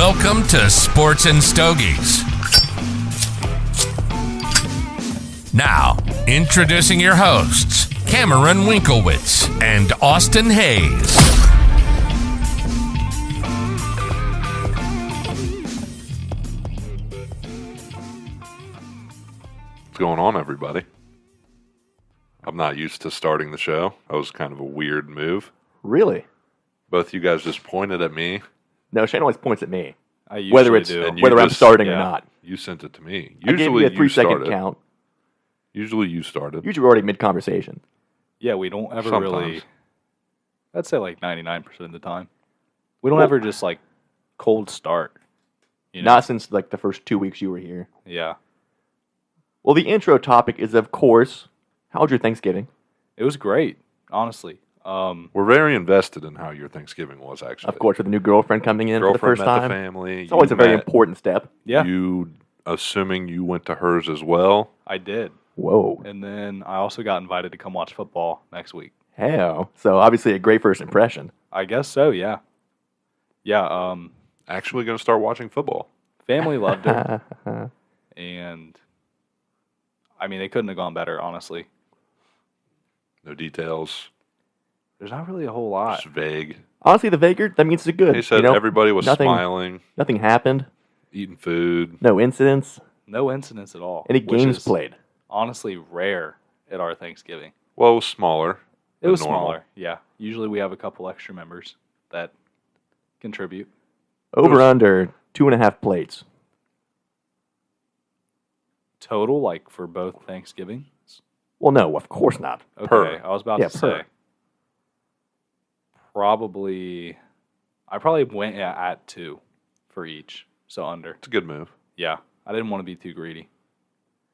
Welcome to Sports and Stogies. Now, introducing your hosts, Cameron Winkowitz and Austin Hayes. What's going on, everybody? I'm not used to starting the show. That was kind of a weird move. Really? Both you guys just pointed at me. No, Shane always points at me. I usually whether it's do. whether I'm starting or not. You sent it to me. I gave Usually you a 3-second started. count. Usually you started. Usually we're already mid-conversation. Yeah, we don't ever Sometimes. really. I'd say like 99% of the time. We don't ever just like cold start. You know? Not since like the first 2 weeks you were here. Yeah. Well, the intro topic is, of course, how was your Thanksgiving? It was great, honestly. We're very invested in how your Thanksgiving was, actually. Of course, with a new girlfriend coming in for the Girlfriend first met time. the family. It's always You a very met- important step. Yeah, You, assuming you went to hers as well. I did. Whoa. And then I also got invited to come watch football next week. Hell. So obviously a great first impression. I guess so, yeah. Yeah, Actually going to start watching football. family loved it. And, I mean, they couldn't have gone better, honestly. No details. There's not really a whole lot. Just vague. Honestly, the Vagrant, that means it's good. He said you know? everybody was nothing- smiling, Nothing happened. eating food. No incidents. No incidents at all. Any which games is played. honestly rare at our Thanksgiving. Well, it was smaller. It than was normal. smaller, yeah. Usually we have a couple extra members that contribute. Over under 2.5 plates. Total, like for both Thanksgivings? Well, no, of course not. Okay, Per. I was about Yeah, to per. say. I probably went at 2 for each, so under. It's a good move. Yeah, I didn't want to be too greedy.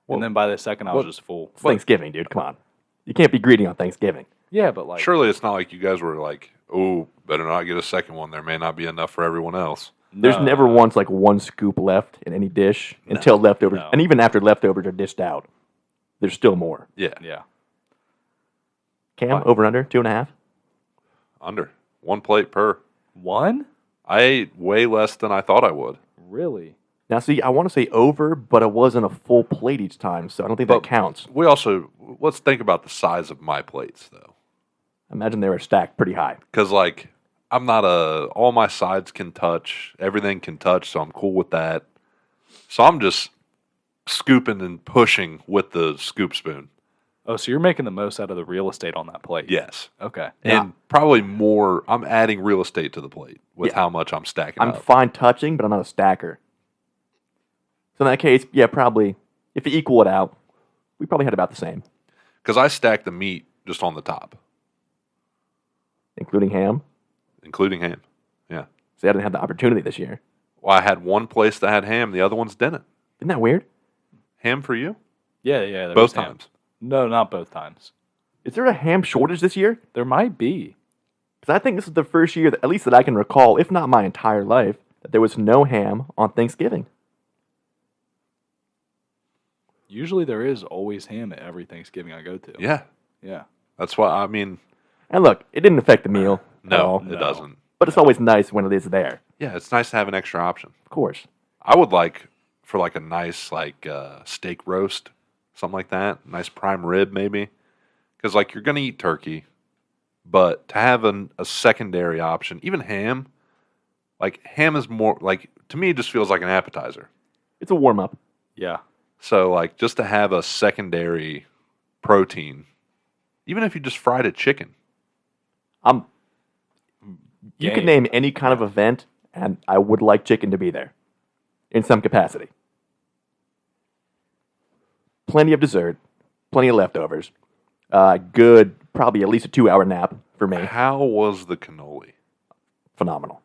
Well, and then by the second, I was just full. It's Thanksgiving, dude. Come on. You can't be greedy on Thanksgiving. Yeah, but like, Surely it's not like you guys were like, oh, better not get a second one. There may not be enough for everyone else. There's no, never once like one scoop left in any dish until leftovers. No. And even after leftovers are dished out, there's still more. Yeah, Yeah. Cam, What? over under 2.5? under. 1 plate per. 1? I ate way less than I thought I would. Really? Now, see, I want to say over, but it wasn't a full plate each time, so I don't think that But- counts. We also, let's think about the size of my plates, though. Imagine they were stacked pretty high. Because, like, I'm not all my sides can touch, everything can touch, so I'm cool with that. So I'm just scooping and pushing with the scoop spoon. Oh, so you're making the most out of the real estate on that plate? Yes. Okay. And probably more, I'm adding real estate to the plate with Yeah. how much I'm stacking I'm up. fine touching, but I'm not a stacker. So in that case, yeah, probably, if you equal it out, we probably had about the same, Because I stack the meat just on the top, including ham. including ham. Yeah. See, I didn't have the opportunity this year. Well, I had one place that had ham, the other ones didn't. Isn't that weird? Ham for you? Yeah. There Both was ham. times. No, not both times. Is there a ham shortage this year? There might be. Because I think this is the first year, that, at least that I can recall, if not my entire life, that there was no ham on Thanksgiving. Usually there is always ham at every Thanksgiving I go to. Yeah. Yeah. That's why, I mean, And look, it didn't affect the meal at no, all. it doesn't. But it's always nice when it is there, Yeah, it's nice to have an extra option. of course. I would like for like a nice steak roast, something like that. Nice prime rib maybe. Because like you're going to eat turkey, but to have a secondary option, even ham, like ham is more like, to me it just feels like an appetizer. It's a warm-up. Yeah. So like just to have a secondary protein, even if you just fried a chicken. You Game. could name any kind of event, and I would like chicken to be there in some capacity. Plenty of dessert, plenty of leftovers. Good, probably at least a 2-hour nap for me. How was the cannoli? Phenomenal.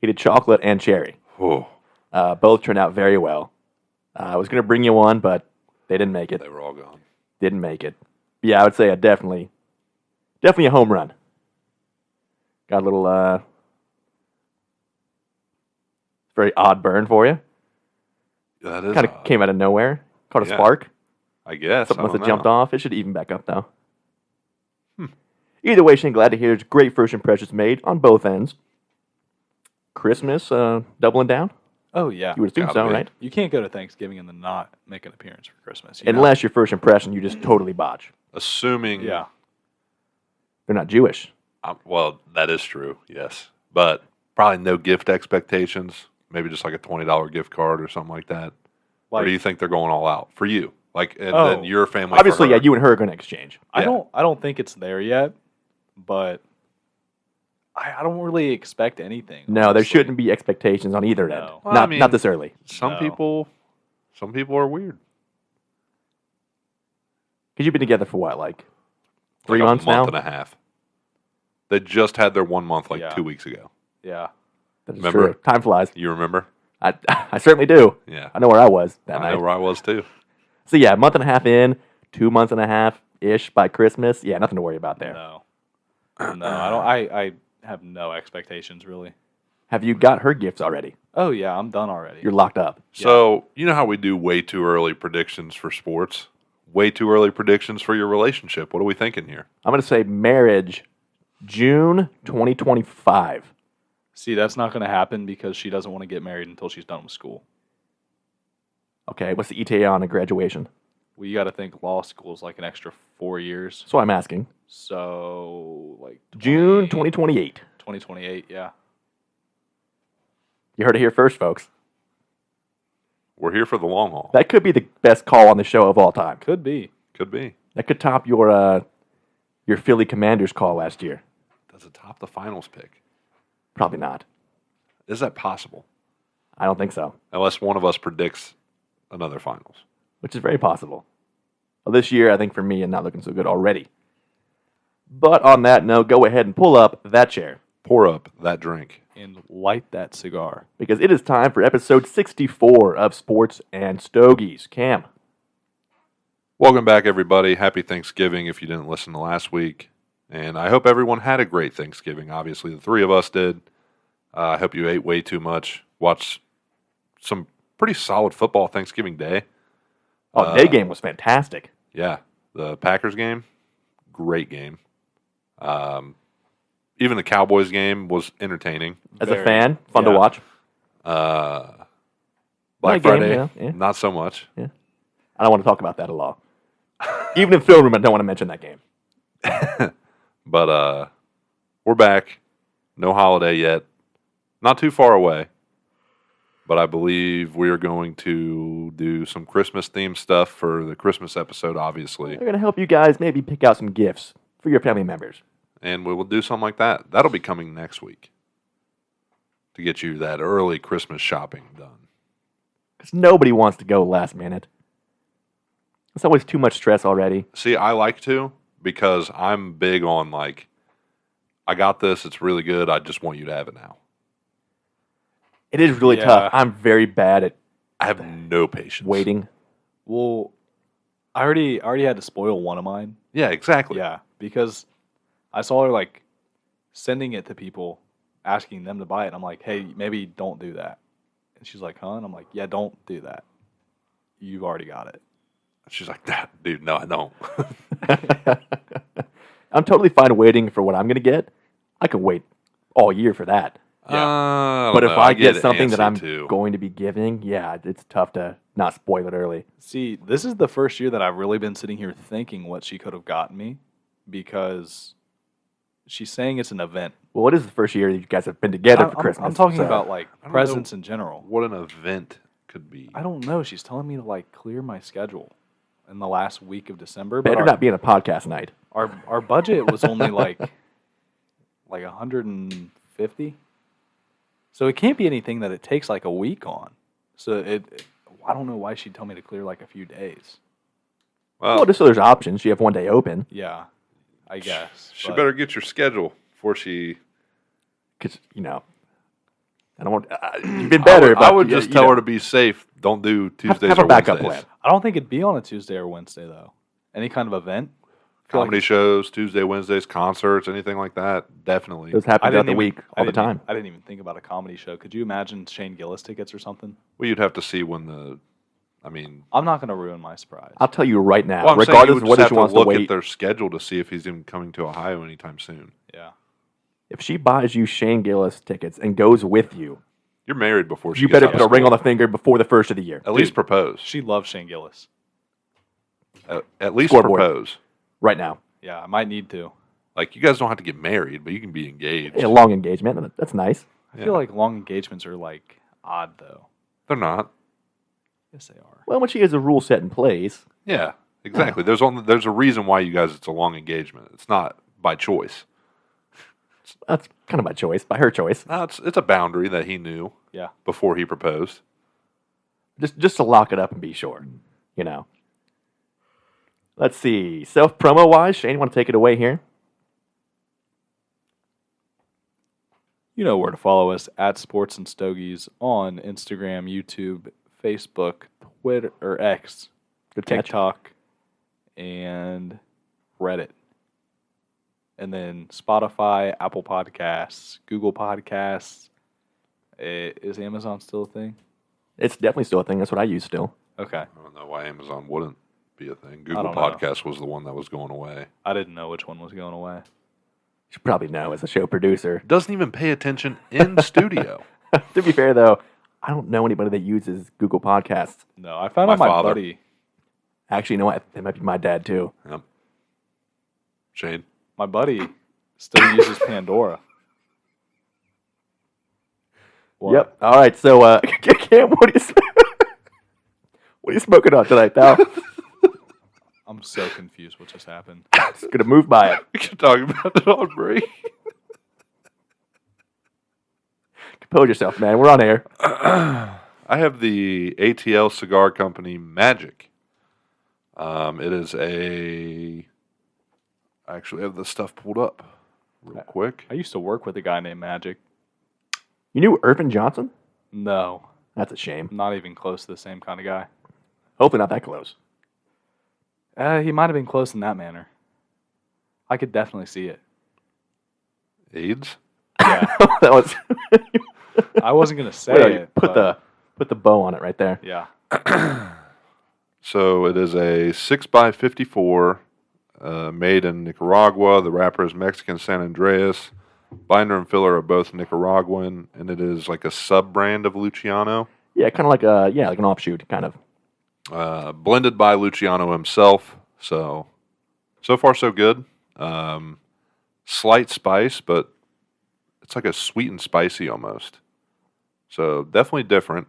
He did chocolate and cherry. Oh, Both turned out very well. I was going to bring you one, but they didn't make it. they were all gone. Didn't make it. Yeah, I would say definitely a home run. Got a little very odd burn for you. That is Kind of odd. came out of nowhere. Caught a Yeah. spark. I guess. Something I must don't have jumped know. off. It should even back up though. Either way, Shane, glad to hear there's great first impressions made on both ends. Christmas doubling down? Oh yeah. You would assume Gotta so, be. right? You can't go to Thanksgiving and then not make an appearance for Christmas. Unless your first impression, you just totally botch. Assuming, Yeah. They're not Jewish. well, that is true, yes, but probably no gift expectations. Maybe just like a $20 gift card or something like that. Or do you think they're going all out for you? Like, and then your family. Obviously, for her? yeah, you and her are going to exchange. I Yeah. don't think it's there yet, but I don't really expect anything. No, there honestly. shouldn't be expectations on either end. No. Well, Not, I mean- not this early. Some No. people are weird. Because you've been together for what, like 3 Like months a month now? and a half. They just had their 1 month like Yeah. 2 weeks ago. Yeah. That is Remember? true. Time flies. You remember? I certainly do. Yeah. I know where I was that I night. know where I was too. So yeah, a month and a half in, 2 months and a half-ish by Christmas. Yeah, nothing to worry about there. No. No, I don't. I have no expectations really. Have you got her gifts already? Oh yeah, I'm done already. You're locked up. So, you know how we do way too early predictions for sports? Way too early predictions for your relationship. What are we thinking here? I'm going to say marriage, June 2025. See, that's not going to happen because she doesn't want to get married until she's done with school. Okay, what's the ETA on a graduation? Well, you got to think law school is like an extra 4 years. That's what I'm asking. So, like June 2028. 2028, yeah. You heard it here first, folks. We're here for the long haul. That could be the best call on the show of all time. Could be. Could be. That could top your Philly Commanders call last year. Does it top the finals pick? Probably not. Is that possible? I don't think so, Unless one of us predicts another finals. which is very possible. Well, this year, I think for me, and not looking so good already. But on that note, go ahead and pull up that chair Pour up that drink. And light that cigar. because it is time for episode 64 of Sports and Stogies. Cam, Welcome back, everybody. Happy Thanksgiving if you didn't listen to last week. And I hope everyone had a great Thanksgiving. Obviously, the three of us did. I hope you ate way too much. Watched some pretty solid football Thanksgiving Day. day game was fantastic. Yeah, the Packers game, great game. Even the Cowboys game was entertaining. As a Very. fan, fun to Yeah. watch. Black game, Friday, yeah. not so much. I don't want to talk about that at all. Even in film room, I don't want to mention that game. But we're back. No holiday yet. Not too far away. But I believe we are going to do some Christmas-themed stuff for the Christmas episode, obviously. They're going to help you guys maybe pick out some gifts for your family members. And we will do something like that. That'll be coming next week to get you that early Christmas shopping done. Because nobody wants to go last minute. It's always too much stress already. See, I like to because I'm big on like, I got this, it's really good, I just want you to have it now. It is really Yeah. tough. I'm very bad at I have no patience. waiting. Well, I already had to spoil one of mine. Yeah, exactly. Yeah, because I saw her like sending it to people, asking them to buy it. I'm like, hey, maybe don't do that. And she's like, huh? And I'm like, yeah, don't do that. You've already got it. She's like, dude, no, I don't. I'm totally fine waiting for what I'm going to get. I can wait all year for that. But if I get something that I'm going to be giving, yeah, it's tough to not spoil it early. See, this is the first year that I've really been sitting here thinking what she could have gotten me because she's saying it's an event. Well, it is the first year you guys have been together for Christmas. I'm talking so- about like I don't presents know in general. what an event could be. I don't know. She's telling me to like clear my schedule in the last week of December. But Better not be in a podcast night. our budget was only like 150. So it can't be anything that it takes like a week on. So I don't know why she'd tell me to clear like a few days. Well, just so there's options. You have one day open. Yeah, I guess. She but- better get your schedule before she. Because, I don't want. You've been better. I would just tell her to be safe. Don't do Tuesdays have or a backup Wednesdays. plan. I don't think it'd be on a Tuesday or Wednesday though. Any kind of event. I feel like Comedy shows, Tuesday, Wednesdays, concerts, anything like that. Definitely. Those happen throughout the even- week all the didn't time. I didn't even think about a comedy show. Could you imagine Shane Gillis tickets or something? Well, you'd have to see when the. I mean, I'm not going to ruin my surprise. I'll tell you right now, well, I'm saying you regardless would of whether just she have wants to to look wait. at their schedule to see if he's even coming to Ohio anytime soon. Yeah. if she buys you Shane Gillis tickets and goes with you, you're married before she you gets better out put of a ring school. on the finger before the first of the year. At least propose. She loves Shane Gillis. At least Scoreboard. propose. Right now. Yeah, I might need to. Like, you guys don't have to get married, but you can be engaged. A long engagement. That's nice. I feel like long engagements are like odd though. They're not. Yes, they are. Well, when she has a rule set in place. Yeah, exactly. There's a reason why you guys, it's a long engagement. It's not by choice. That's kind of by choice, by her choice. No, it's a boundary that he knew before he proposed. Just to lock it up and be sure, Let's see. Self-promo wise, Shane, you want to take it away here? You know where to follow us at Sports and Stogies on Instagram, YouTube, Facebook, Twitter, or X, Good catch. TikTok, and Reddit. And then Spotify, Apple Podcasts, Google Podcasts. Is Amazon still a thing? It's definitely still a thing. That's what I use still. Okay. I don't know why Amazon wouldn't be a thing. I Google don't know. Podcast was the one that was going away. I didn't know which one was going away. You should probably know as a show producer. Doesn't even pay attention in studio. To be fair, though, I don't know anybody that uses Google Podcasts. No, I found My out my father. buddy. Actually, you know what? It might be my dad, too. Yep. Shane? My buddy still uses Pandora. What? Yep. All right. So, Cam, what are you smoking on tonight, pal? I'm so confused what just happened. Just gonna move by it. We can talk about it on break. Compose yourself, man. We're on air. I have the ATL Cigar Company Magic. It is I actually have the stuff pulled up real quick. I used to work with a guy named Magic. You knew Irvin Johnson? No, That's a shame. not even close to the same kind of guy. Hopefully not that close. He might have been close in that manner. I could definitely see it. AIDS? Yeah, That was. I wasn't gonna say Wait, it. put but the bow on it right there. yeah. So it is a 6x54 made in Nicaragua. The wrapper is Mexican San Andreas. Binder and filler are both Nicaraguan, and it is like a sub-brand of Luciano. Yeah, kind of like like an offshoot, kind of. Blended by Luciano himself. So far so good. Slight spice, but it's like a sweet and spicy almost. So definitely different.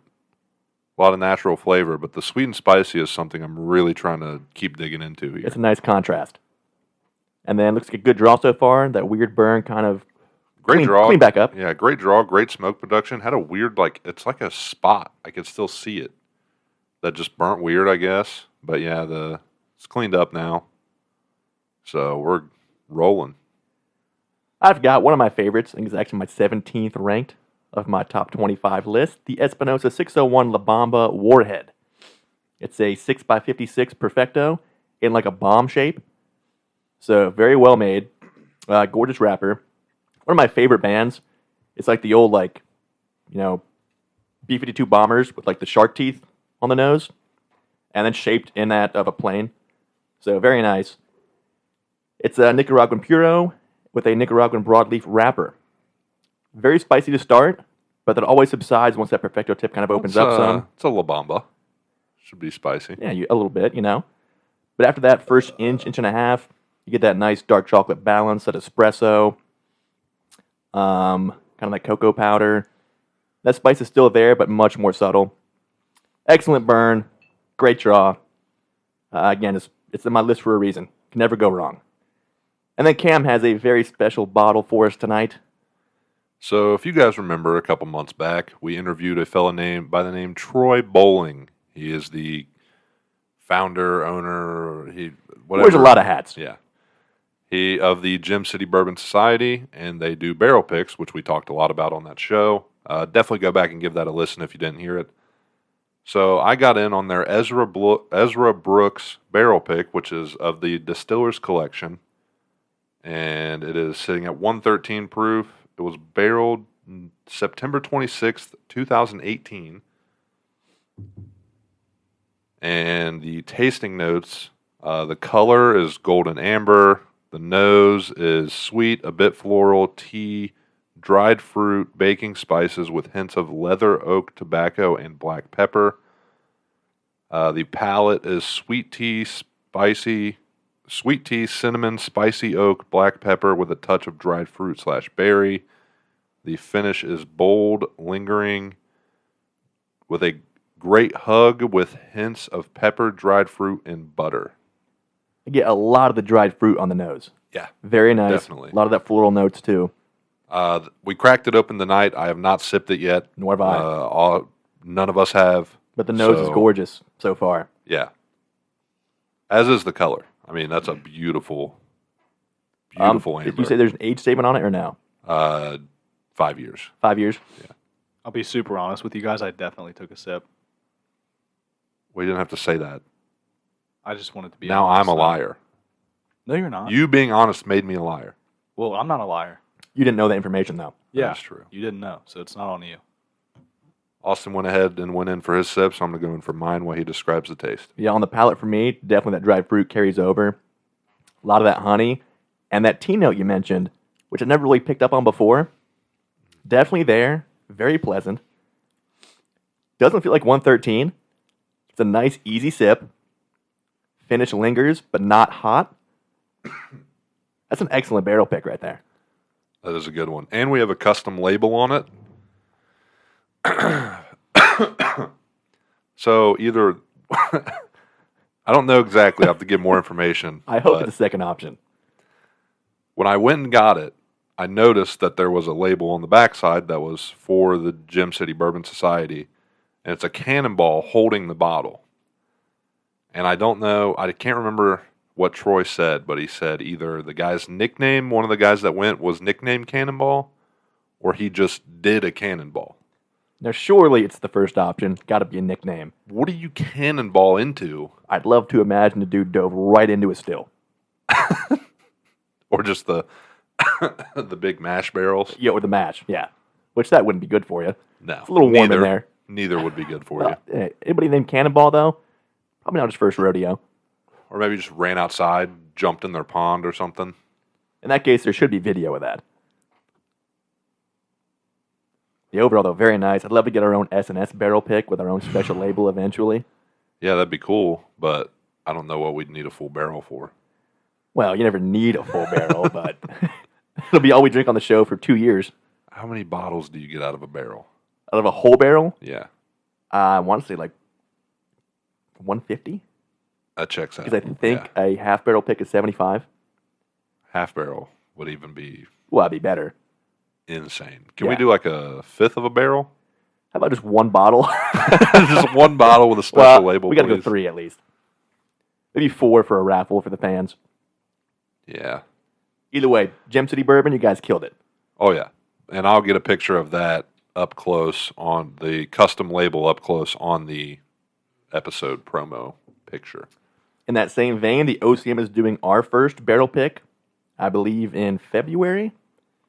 A lot of natural flavor, but the sweet and spicy is something I'm really trying to keep digging into here. It's a nice contrast. And then looks like a good draw so far. That weird burn kind of Great draw. Clean back up. Yeah, great draw, great smoke production. Had a weird, it's like a spot. I could still see it. That just burnt weird, I guess. But yeah, it's cleaned up now. So we're rolling. I've got one of my favorites. I think it's actually my 17th ranked of my top 25 list. The Espinosa 601 La Bamba Warhead. It's a 6x56 Perfecto in like a bomb shape. So very well made. Gorgeous wrapper. One of my favorite bands. It's like the old B-52 bombers with like the shark teeth on the nose. And then shaped in that of a plane. So very nice. It's a Nicaraguan Puro with a Nicaraguan broadleaf wrapper. Very spicy to start, but that always subsides once that Perfecto tip kind of opens up some. It's a La Bamba. Should be spicy. Yeah, a little bit, But after that first inch and a half, you get that nice dark chocolate balance, that espresso, kind of like cocoa powder. That spice is still there, but much more subtle. Excellent burn, great draw. Again, it's in my list for a reason. Can never go wrong. And then Cam has a very special bottle for us tonight. So if you guys remember a couple months back, we interviewed a fellow by the name Troy Bowling. He is the founder, owner, whatever. Wears a lot of hats. Yeah. He of the Gem City Bourbon Society, and they do barrel picks, which we talked a lot about on that show. Definitely go back and give that a listen if you didn't hear it. So I got in on their Ezra Brooks barrel pick, which is of the Distiller's Collection, and it is sitting at 113 proof. It was barreled September 26th, 2018. And the tasting notes, the color is golden amber. The nose is sweet, a bit floral, tea, dried fruit, baking spices with hints of leather, oak, tobacco, and black pepper. The palate is sweet tea, cinnamon, spicy oak, black pepper with a touch of dried fruit / berry. The finish is bold, lingering, with a great hug with hints of pepper, dried fruit, and butter. I get a lot of the dried fruit on the nose. Yeah, Very nice. definitely. A lot of that floral notes too. We cracked it open tonight. I have not sipped it yet. Nor have I. None of us have. But the nose is So, gorgeous so far. Yeah. As is the color. I mean, that's a beautiful amber. Did you say there's an age statement on it or no? 5 years. 5 years? I'll be super honest with you guys. I definitely took a sip. We didn't have to say that. I just wanted to be Now honest. I'm a liar. No, you're not. You being honest made me a liar. Well, I'm not a liar. You didn't know that information though. Yeah, That's true. You didn't know, so it's not on you. Austin went ahead and went in for his sip, so I'm going to go in for mine while he describes the taste. Yeah, on the palate for me, definitely that dried fruit carries over. A lot of that honey and that tea note you mentioned, which I never really picked up on before. Definitely there. Very pleasant. Doesn't feel like 113. It's a nice, easy sip. Finish lingers, but not hot. That's an excellent barrel pick right there. That is a good one. And we have a custom label on it. So either... I don't know exactly. I have to get more information. I hope but it's the second option. when I went and got it, I noticed that there was a label on the backside that was for the Gem City Bourbon Society, and it's a cannonball holding the bottle. And I don't know, I can't remember what Troy said, but he said either the guy's nickname, one of the guys that went, was nicknamed Cannonball, or he just did a cannonball. Now, surely it's the first option. Got to be a nickname. What do you cannonball into? I'd love to imagine the dude dove right into a still. Or just the the big mash barrels? Yeah, or the mash. Yeah. Which that wouldn't be good for you. No. It's a little warm in there. Neither would be good for you. Anybody named Cannonball, though? Probably not his first rodeo. Or maybe just ran outside, jumped in their pond or something. In that case, there should be video of that. The overall, though, very nice. I'd love to get our own S&S barrel pick with our own special label eventually. Yeah, that'd be cool, but I don't know what we'd need a full barrel for. Well, you never need a full barrel, but it'll be all we drink on the show for 2 years. How many bottles do you get out of a barrel? Out of a whole barrel, Yeah, I want to say like 150. that checks out. Because I think Yeah. a half barrel pick is 75. Half barrel would even be Well, that'd be better. insane. Can we Yeah. do like a fifth of a barrel? How about just one bottle? Just one bottle with a special Well, label, we got to go please. 3 at least. Maybe 4 for a raffle for the fans. Yeah. Either way, Gem City Bourbon, you guys killed it. Oh, yeah. And I'll get a picture of that up close on the custom label up close on the episode promo picture. In that same vein, the OCM is doing our first barrel pick, I believe, in February.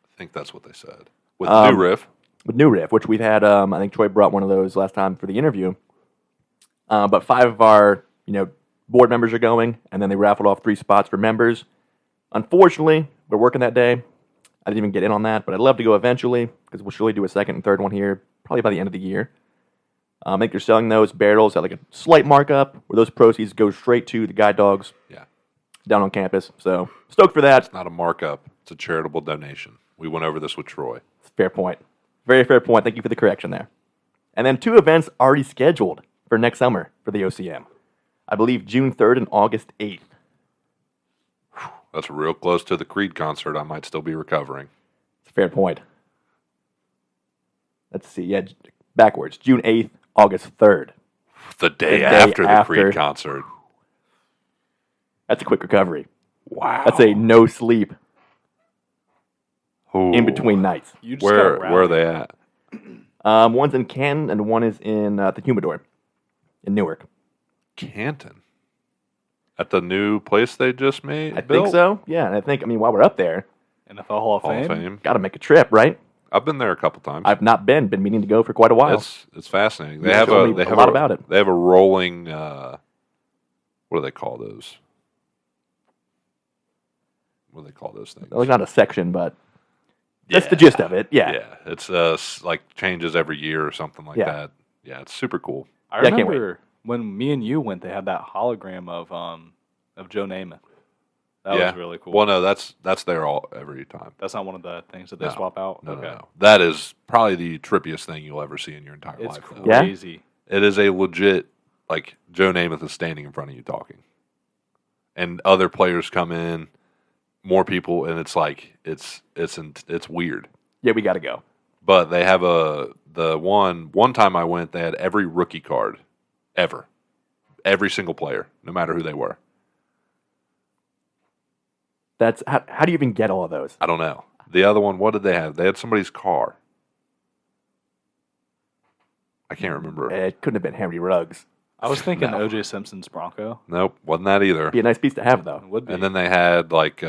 I think that's what they said. With the new riff. With New Riff, which we've had. I think Troy brought one of those last time for the interview. But 5 of our, board members are going, and then they raffled off 3 spots for members. Unfortunately, we're working that day. I didn't even get in on that, but I'd love to go eventually because we'll surely do a second and third one here, probably by the end of the year. I think they're selling those barrels at like a slight markup, where those proceeds go straight to the guide dogs Yeah. down on campus. So stoked for that. It's not a markup. It's a charitable donation. We went over this with Troy. Fair point. Very fair point. Thank you for the correction there. And then 2 events already scheduled for next summer for the OCM. I believe June 3rd and August 8th. That's real close to the Creed concert. I might still be recovering. It's a fair point. Let's see. Yeah, backwards. June 8th, August 3rd. The day, day after the after. Creed concert. That's a quick recovery. Wow. That's a no sleep Ooh. in between nights. You just Where got are they at? One's in Canton and one is in the Humidor in Newark. Canton. At the new place they just made? I think so. Yeah, and I think, while we're up there, NFL Hall of Hall Fame. of Fame. got to make a trip, right? I've been there a couple times. I've not been meaning to go for quite a while. It's fascinating. They You have told me a lot about it. They have a rolling. What do they call those? what do they call those things? Like not a section, but that's the gist of it. Yeah. Yeah, it's like changes every year or something like that. Yeah, it's super cool. I Yeah, I can't remember when me and you went, they had that hologram of Joe Namath. That was really cool. Well, no, that's there every time. That's not one of the things that they swap out? No, no. That is probably the trippiest thing you'll ever see in your entire life. It's Yeah? crazy. It is a legit, like, Joe Namath is standing in front of you talking. And other players come in, more people, and it's like, it's weird. Yeah, we got to go. But they have one time I went, they had every rookie card ever. Every single player, no matter who they were. That's how do you even get all of those? I don't know. The other one, what did they have? They had somebody's car. I can't remember. It couldn't have been Henry Ruggs. I was thinking No. O.J. Simpson's Bronco. Nope, wasn't that either. Be a nice piece to have, though. It would be. And then they had like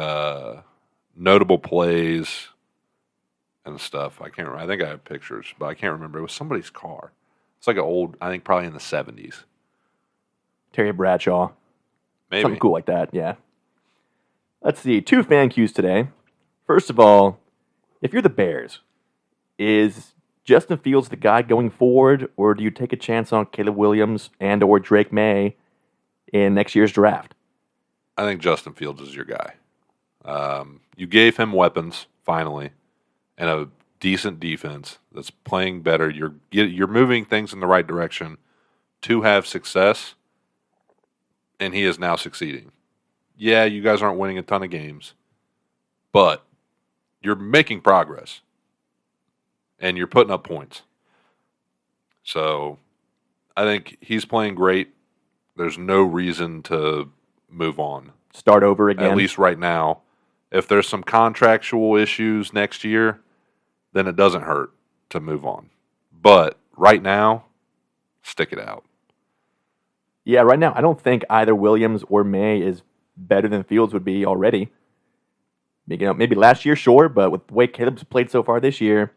notable plays and stuff. I can't remember. I think I have pictures, but I can't remember. It was somebody's car. It's like an old, I think probably in the 70s. Terry Bradshaw. Maybe. Something cool like that, yeah. Let's see. 2 fan cues today. First of all, if you're the Bears, is Justin Fields the guy going forward, or do you take a chance on Caleb Williams and or Drake May in next year's draft? I think Justin Fields is your guy. You gave him weapons, finally, and a decent defense that's playing better. You're moving things in the right direction to have success, and he is now succeeding. Yeah, you guys aren't winning a ton of games, but you're making progress, and you're putting up points. So I think he's playing great. There's no reason to move on. Start over again? At least right now. If there's some contractual issues next year, then it doesn't hurt to move on. But right now, stick it out. Yeah, right now, I don't think either Williams or May is better than Fields would be already. Maybe last year, sure, but with the way Caleb's played so far this year,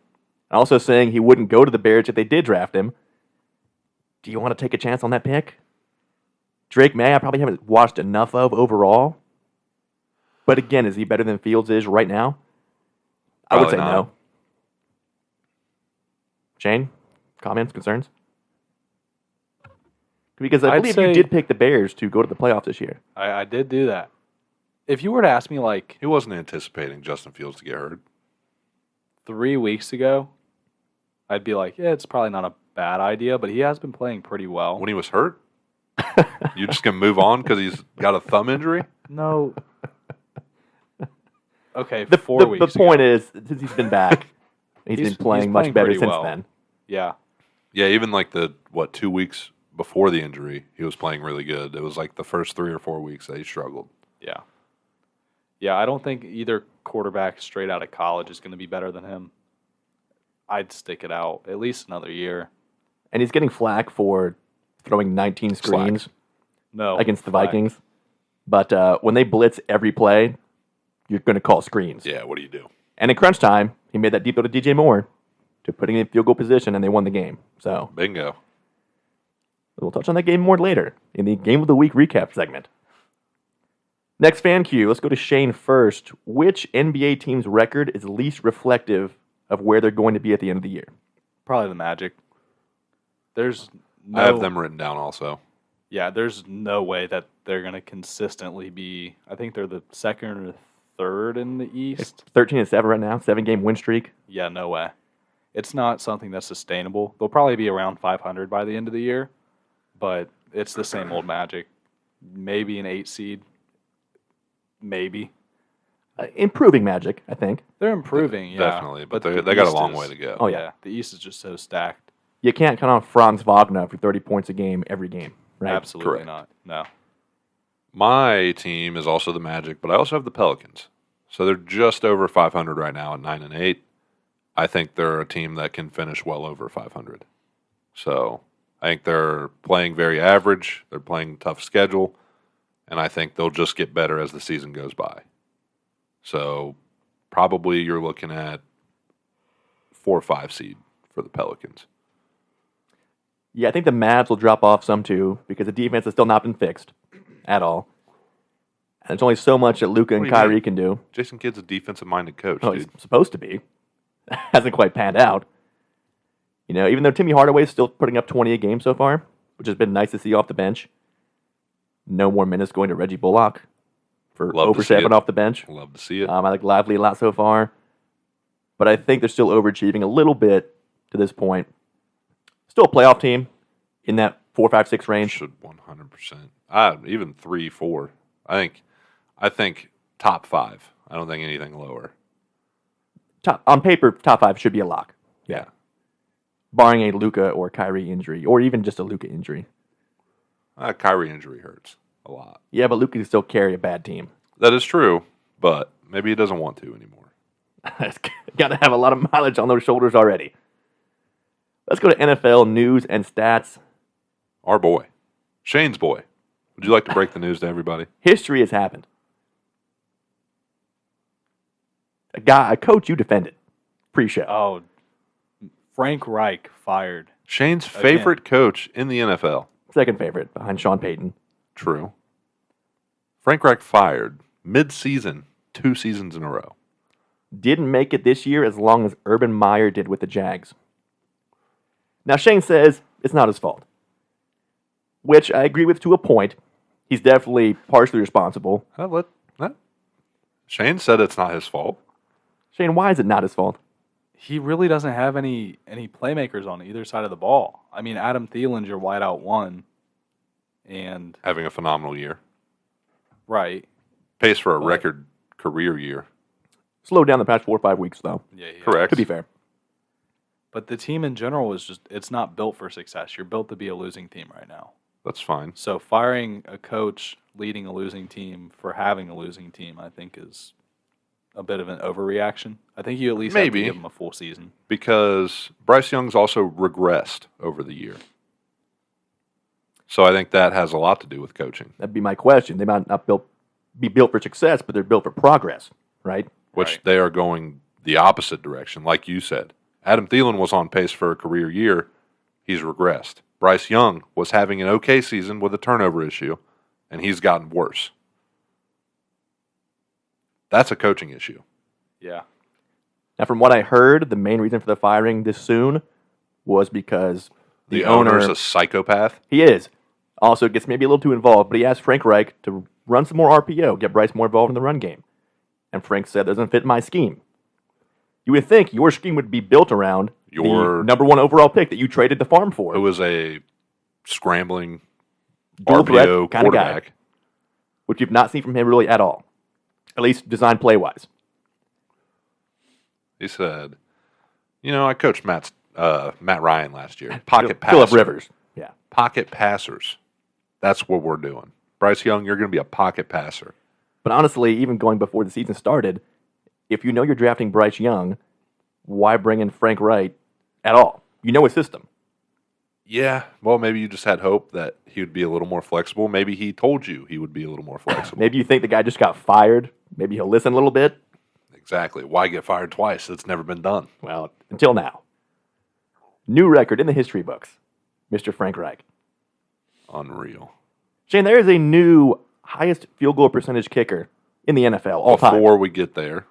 and also saying he wouldn't go to the Bears if they did draft him, do you want to take a chance on that pick? Drake May, I probably haven't watched enough of overall. But again, is he better than Fields is right now? I would say Probably not. no. Shane, comments, concerns? Because I I'd believe you say- did pick the Bears to go to the playoffs this year. I did do that. If you were to ask me like He wasn't anticipating Justin Fields to get hurt. 3 weeks ago, I'd be like, yeah, it's probably not a bad idea, but he has been playing pretty well. When he was hurt? You just going to move on because he's got a thumb injury? No. Okay, The 4 weeks The point ago. is, since he's been back, he's been playing much better pretty since well. then. Yeah. Yeah, even like 2 weeks before the injury, he was playing really good. It was like the first 3 or 4 weeks that he struggled. Yeah. Yeah, I don't think either quarterback straight out of college is going to be better than him. I'd stick it out at least another year. And he's getting flack for throwing 19 screens No. against the flag. Vikings. But when they blitz every play, you're going to call screens. Yeah, what do you do? And in crunch time, he made that deep throw to DJ Moore to putting him in field goal position, and they won the game. So Bingo. we'll touch on that game more later in the Game of the Week recap segment. Next fan cue, let's go to Shane first. Which NBA team's record is least reflective of where they're going to be at the end of the year? Probably the Magic. There's no, I have them written down also. Yeah, there's no way that they're going to consistently be. I think they're the second or third in the East. 13-7 right now, 7-game win streak. Yeah, no way. It's not something that's sustainable. They'll probably be around 500 by the end of the year, but it's the same old Magic. Maybe an 8 seed. Maybe. Improving Magic, I think. They're improving, yeah. Definitely, but the they got a East long is- way to go. Oh, yeah. The East is just so stacked. You can't count on Franz Wagner for 30 points a game every game, right? Absolutely Correct. not. No. My team is also the Magic, but I also have the Pelicans. So they're just over 500 right now at 9-8. I think they're a team that can finish well over 500. So I think they're playing very average. They're playing a tough schedule, and I think they'll just get better as the season goes by. So probably you're looking at 4 or 5 seed for the Pelicans. Yeah, I think the Mavs will drop off some too because the defense has still not been fixed at all. And there's only so much that Luka and What do you Kyrie mean? can do. Jason Kidd's a defensive-minded coach, Oh, dude. he's supposed to be. Hasn't quite panned out. Even though Timmy Hardaway is still putting up 20 a game so far, which has been nice to see off the bench. No more minutes going to Reggie Bullock for Love to over see 7 it. off the bench. Love to see it. I like Lively a lot so far. But I think they're still overachieving a little bit to this point. Still a playoff team in that 4, 5, 6 range. Should 100%. Even 3, 4. I think top 5. I don't think anything lower. On paper, top 5 should be a lock. Yeah. Barring a Luka or Kyrie injury, or even just a Luka injury. Kyrie injury hurts a lot. Yeah, but Luka can still carry a bad team. That is true, but maybe he doesn't want to anymore. Got to have a lot of mileage on those shoulders already. Let's go to NFL news and stats. Our boy. Shane's boy. Would you like to break the news to everybody? History has happened. A coach you defended pre-show. Oh, Frank Reich fired. Shane's favorite coach in the NFL. Second favorite behind Sean Payton. True. Frank Reich fired mid-season 2 seasons in a row. Didn't make it this year as long as Urban Meyer did with the Jags. Now, Shane says it's not his fault, which I agree with to a point. He's definitely partially responsible. Shane said it's not his fault. Shane, why is it not his fault? He really doesn't have any playmakers on either side of the ball. I mean, Adam Thielen's your wideout one, and Having a phenomenal year. right. Pace for a record career year. Slowed down the past 4 or 5 weeks, though. Yeah, Correct. To be fair. But the team in general is it's not built for success. You're built to be a losing team right now. That's fine. So firing a coach leading a losing team for having a losing team, I think, is a bit of an overreaction. I think you at least have Maybe. to give him a full season. Because Bryce Young's also regressed over the year. So I think that has a lot to do with coaching. That'd be my question. They might not be built for success, but they're built for progress, right? Which Right. they are going the opposite direction, like you said. Adam Thielen was on pace for a career year. He's regressed. Bryce Young was having an okay season with a turnover issue, and he's gotten worse. That's a coaching issue. Yeah. Now, from what I heard, the main reason for the firing this soon was because The owner's a psychopath. he is. Also gets maybe a little too involved, but he asked Frank Reich to run some more RPO, get Bryce more involved in the run game. And Frank said, that doesn't fit my scheme. You would think your scheme would be built around the number 1 overall pick that you traded the farm for. It was a scrambling Dual threat RPO kind of guy. quarterback. Which you've not seen from him really at all. At least design play-wise. He said, I coached Matt Ryan last year. Pocket passer. Phillip Rivers. Yeah. Pocket passers. That's what we're doing. Bryce Young, you're going to be a pocket passer. But honestly, even going before the season started, if you know you're drafting Bryce Young, why bring in Frank Reich at all? You know his system. Yeah, well, maybe you just had hope that he would be a little more flexible. Maybe he told you he would be a little more flexible. Maybe you think the guy just got fired. Maybe he'll listen a little bit. Exactly. Why get fired twice? It's never been done. Well, until now. New record in the history books, Mr. Frank Reich. Unreal. Shane, there is a new highest field goal percentage kicker in the NFL all time. Before we get there,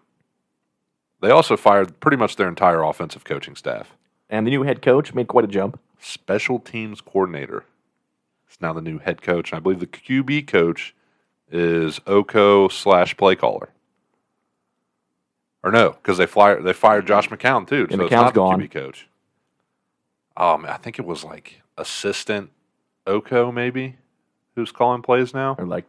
they also fired pretty much their entire offensive coaching staff. And the new head coach made quite a jump. Special teams coordinator is now the new head coach. I believe the QB coach is Oko/play caller. Or no, because they fired Josh McCown too. Yeah, so it's McCown's not the gone. QB coach. I think it was like assistant Oko maybe who's calling plays now. Or like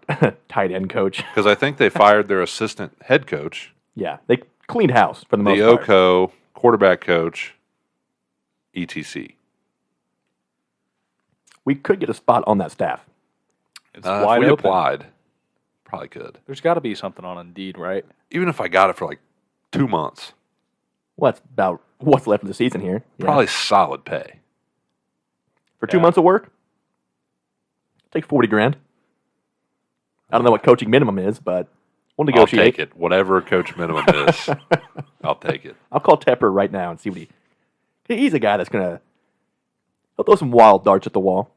tight end coach. Because I think they fired their assistant head coach, Yeah, they cleaned house for the most the part. Oko quarterback coach, etc. We could get a spot on that staff. It's If wide we open. applied, probably could. There's got to be something on Indeed, right? Even if I got it for like 2 months, Well, that's about what's left of the season here. Yeah. probably solid pay. For 2 Yeah. months of work, take 40 grand. I don't know what coaching minimum is, but we'll I'll negotiate. take it. Whatever coach minimum is, I'll take it. I'll call Tepper right now and see what he's a guy that's gonna he'll throw some wild darts at the wall.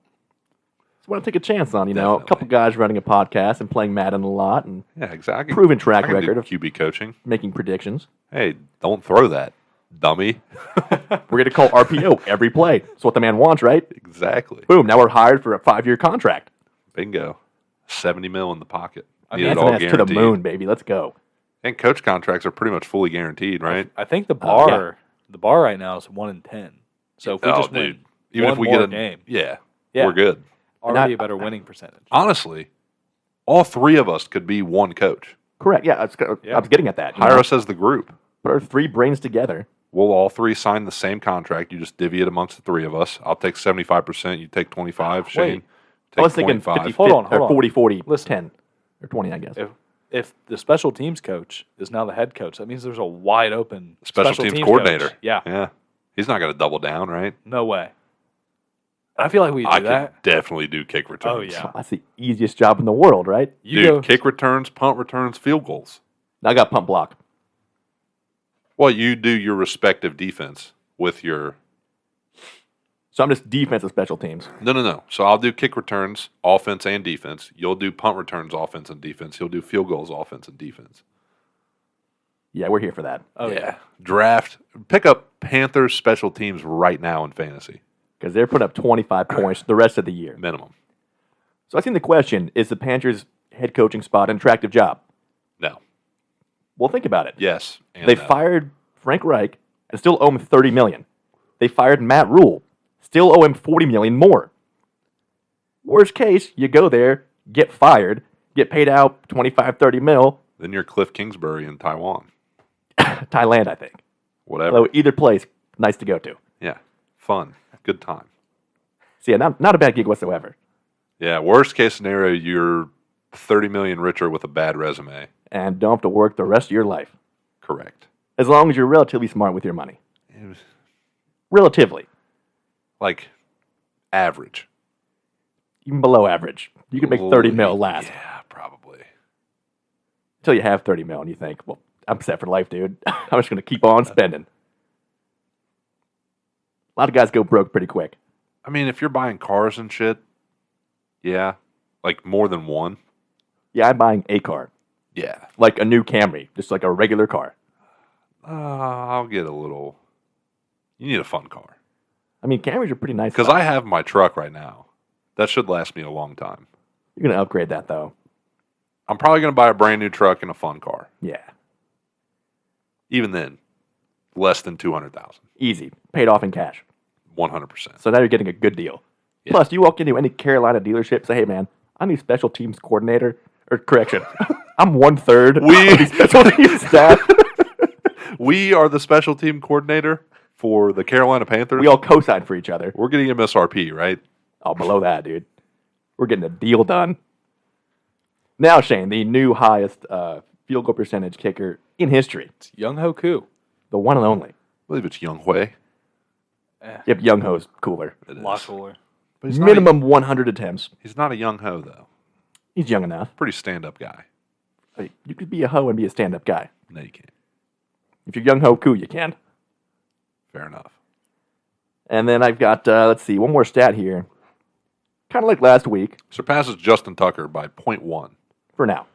So why not take a chance on, a Definitely. couple guys running a podcast and playing Madden a lot and Yeah, exactly. proven track I can do record of QB coaching. making predictions. Hey, don't throw that, dummy. We're going to call RPO every play. That's what the man wants, right? Exactly. Boom, now we're hired for a 5-year contract. Bingo. 70 mil in the pocket. I Need mean, it That's all an ass to the guaranteed. moon, baby. Let's go. And coach contracts are pretty much fully guaranteed, right? I think the yeah. bar right now is 1 in 10. So if we just win Even one if we more get a game, yeah, Yeah. we're good. already a better winning percentage. Honestly, all three of us could be one coach. Correct. Yeah, I was getting at that. Hire us as the group. Put our 3 brains together. We'll all three sign the same contract. You just divvy it amongst the three of us. I'll take 75%. You take 25. Shane, take I was thinking 25. 50, Hold on, or hold on. 40, 40, Listen. 10, or 20, I guess. If the special teams coach is now the head coach, that means there's a wide open Special teams coordinator. coach. Yeah, Yeah. He's not going to double down, right? no way. I feel like we do I that. could definitely do kick returns. Oh, yeah. That's the easiest job in the world, right? You Dude, go, kick returns, punt returns, field goals. Now I got pump block. Well, you do your respective defense with your... So I'm just defensive special teams. No. So I'll do kick returns, offense and defense. You'll do punt returns, offense and defense. You'll do field goals, offense and defense. Yeah, we're here for that. oh yeah. Draft. Pick up Panthers special teams right now in fantasy. Because they're putting up 25 points the rest of the year. Minimum. So I think the question, is the Panthers head coaching spot an attractive job? No. Well, think about it. Yes. And They no. fired Frank Reich and still owe him $30 million. They fired Matt Rule, still owe him $40 million more. Worst case, you go there, get fired, get paid out 25, 30 mil. Then you're Cliff Kingsbury in Taiwan. Thailand, I think. Whatever. Although either place, nice to go to. Yeah. Fun. Good time. So yeah, not a bad gig whatsoever. Yeah. Worst case scenario, you're 30 million richer with a bad resume. And don't have to work the rest of your life. Correct. As long as you're relatively smart with your money. It was Relatively. like average. Even below average. You can make 30 mil last. Yeah, probably. Until you have 30 mil and you think, well, I'm set for life, dude. I'm just going to keep on spending. A lot of guys go broke pretty quick. I mean, if you're buying cars and shit, yeah, like more than one. Yeah, I'm buying a car. Yeah. Like a new Camry. Just like a regular car. I'll get a little. You need a fun car. I mean, Camrys are pretty nice. Because stuff. I have my truck right now. That should last me a long time. You're going to upgrade that, though. I'm probably going to buy a brand new truck and a fun car. Yeah. Even then, less than 200,000. Easy. Paid off in cash. 100%. So now you're getting a good deal. Yeah. Plus, you walk into any Carolina dealership, say, hey, man, I'm the special teams coordinator. Or, correction, I'm 1/3 of the special teams staff. We are the special team coordinator for the Carolina Panthers. We all co-sign for each other. We're getting MSRP, right? Oh, below that, dude. We're getting a deal done. Now, Shane, the new highest field goal percentage kicker in history. It's Young Ho Koo. The one and only. I believe it's Young Hui. Yep, Young Ho's cooler. It A is. lot cooler. But he's not Minimum 100 attempts. he's not a Young Ho, though. He's young enough. Pretty stand-up guy. Hey, you could be a hoe and be a stand-up guy. No, you can't. If you're Young Ho Koo, you can. Fair enough. And then I've got, let's see, one more stat here. Kind of like last week, Surpasses Justin Tucker by 0.1. for now.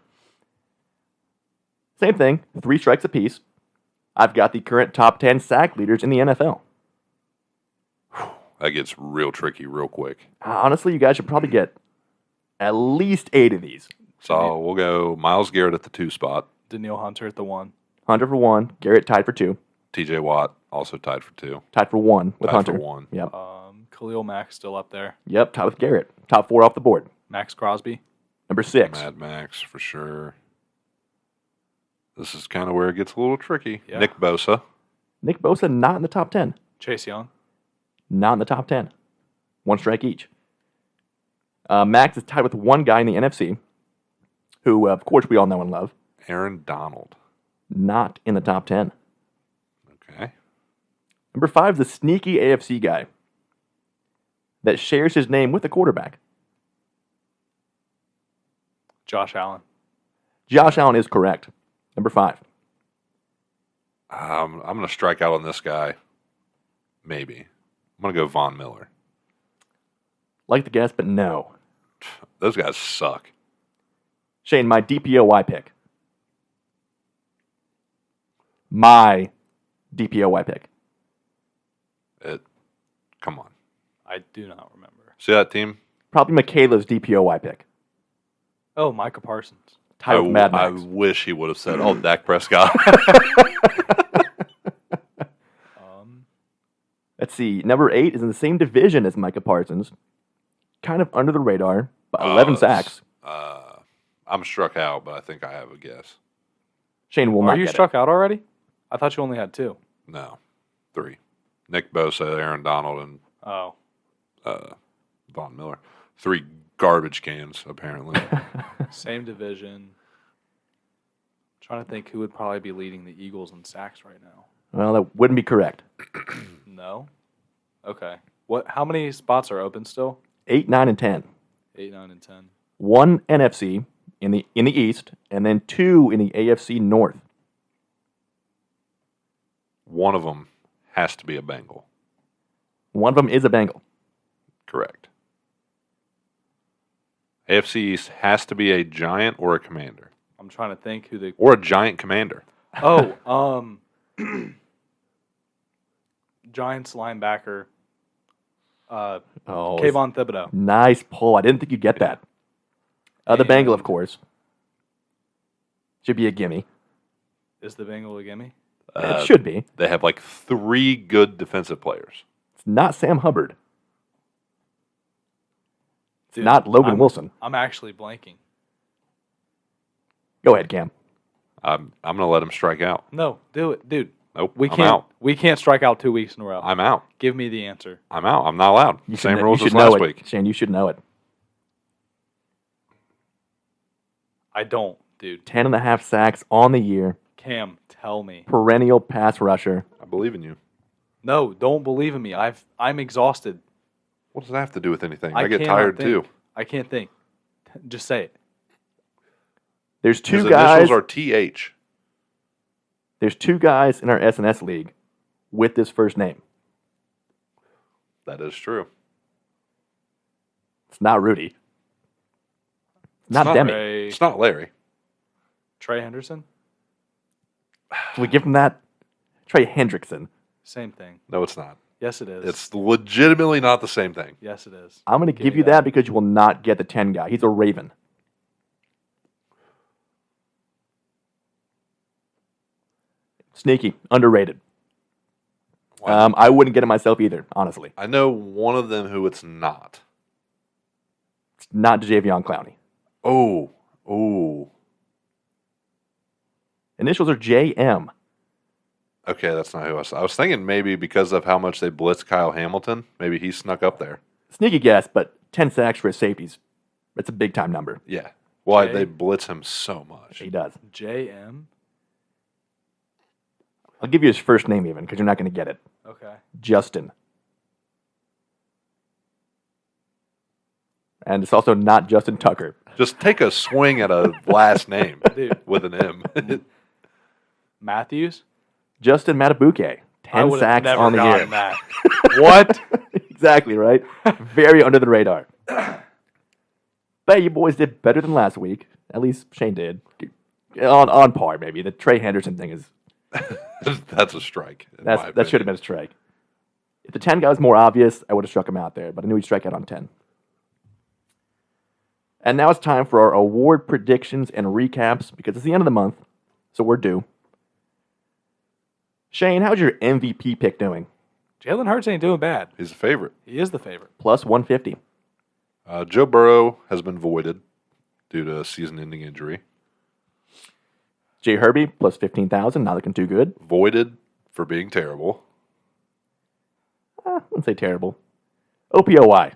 Same thing, 3 strikes apiece. I've got the current top 10 sack leaders in the NFL. That gets real tricky real quick. Honestly, you guys should probably get at least 8 of these. So we'll go Myles Garrett at the 2 spot. Daniil Hunter at the 1. Hunter for 1, Garrett tied for 2. TJ Watt also tied for 2. Tied for 1 with Tied Hunter. for 1. Yep. Khalil Mack still up there. Yep, tied with Garrett. Top 4 off the board. Max Crosby. Number 6. Mad Max for sure. This is kind of where it gets a little tricky. Yeah. Nick Bosa. Nick Bosa not in the top 10. Chase Young. Not in the top 10. 1 strike each. Max is tied with 1 guy in the NFC, who, of course, we all know and love. Aaron Donald. Not in the top 10. Okay. Number 5 is the sneaky AFC guy that shares his name with the quarterback. Josh Allen. Josh Allen is correct. Number 5. I'm going to strike out on this guy. Maybe. I'm going to go Von Miller. Like the guess, but no. Those guys suck. Shane, my DPOY pick. My DPOY pick. Come on. I do not remember. See that team? Probably Michaela's DPOY pick. Oh, Micah Parsons. Tied with Mad I Max. wish he would have said, "Oh, Dak Prescott." Let's see. Number 8 is in the same division as Micah Parsons. Kind of under the radar, but 11 sacks. I'm struck out, but I think I have a guess. Shane will not Are you get struck out already? I thought you only had 2. No, 3. Nick Bosa, Aaron Donald, and Oh. Von Miller. 3 garbage cans, apparently. Same division. Trying to think who would probably be leading the Eagles in sacks right now. it. Well, that wouldn't be correct. No? Okay. How many spots are open still? 8, 9, and 10. 8, 9, and 10. 1 NFC in the East, and then 2 in the AFC North. One of them has to be a Bengal. One of them is a Bengal. Correct. AFC East has to be a Giant or a Commander. I'm trying to think who the... Or a Giant Commander. Oh, Giants linebacker, Kayvon Thibodeau. Nice pull. I didn't think you'd get that. The Bengal, of course. Should be a gimme. Is the Bengal a gimme? It should be. They have like 3 good defensive players. It's not Sam Hubbard. It's Dude, not Logan Wilson. I'm actually blanking. Go ahead, Cam. I'm going to let him strike out. No, do it, dude. Nope, We I'm can't. out. We can't strike out 2 weeks in a row. I'm out. Give me the answer. I'm out. I'm not allowed. Same rules You as should know last it. week. Shane, you should know it. I don't, dude. 10.5 sacks on the year. Cam, tell me. Perennial pass rusher. I believe in you. No, don't believe in me. I'm exhausted. What does that have to do with anything? I I get cannot tired think. too. I can't think. Just say it. There's His two guys. initials are TH. There's 2 guys in our SNS league with this first name. That is true. It's not Rudy. It's not Demi. It's not Larry. Trey Henderson? Can we give him that? Trey Hendrickson. Same thing. No, it's not. Yes, it is. It's legitimately not the same thing. Yes, it is. I'm going to give me you that because you will not get the 10 guy. He's a Raven. Sneaky. Underrated. Wow. I wouldn't get it myself either, honestly. I know one of them who it's not. It's not Javion Clowney. Oh. Initials are JM. Okay, that's not who I saw. I was thinking maybe because of how much they blitzed Kyle Hamilton, maybe he snuck up there. Sneaky guess, but 10 sacks for his safeties. That's a big time number. Yeah. Why Jay? they blitz him so much. He does. JM? I'll give you his first name even because you're not going to get it. Okay. Justin. And it's also not Justin Tucker. Just take a swing at a last name Dude. with an M. Matthews? Justin Matabuke. I 10 would have sacks never on the gotten year. that. What? Exactly, right? Very under the radar. But you boys did better than last week. At least Shane did. On par, maybe. The Trey Henderson thing is... That's a strike. That should have been a strike. If the 10 guy was more obvious, I would have struck him out there. But I knew he'd strike out on 10. And now it's time for our award predictions and recaps because it's the end of the month, so we're due. Shane, how's your MVP pick doing? Jalen Hurts ain't doing bad. He's a favorite. He is the favorite. Plus 150. Joe Burrow has been voided due to a season-ending injury. Jay Herbie, plus 15,000. Not looking too good. Voided for being terrible. I wouldn't say terrible. OPOY.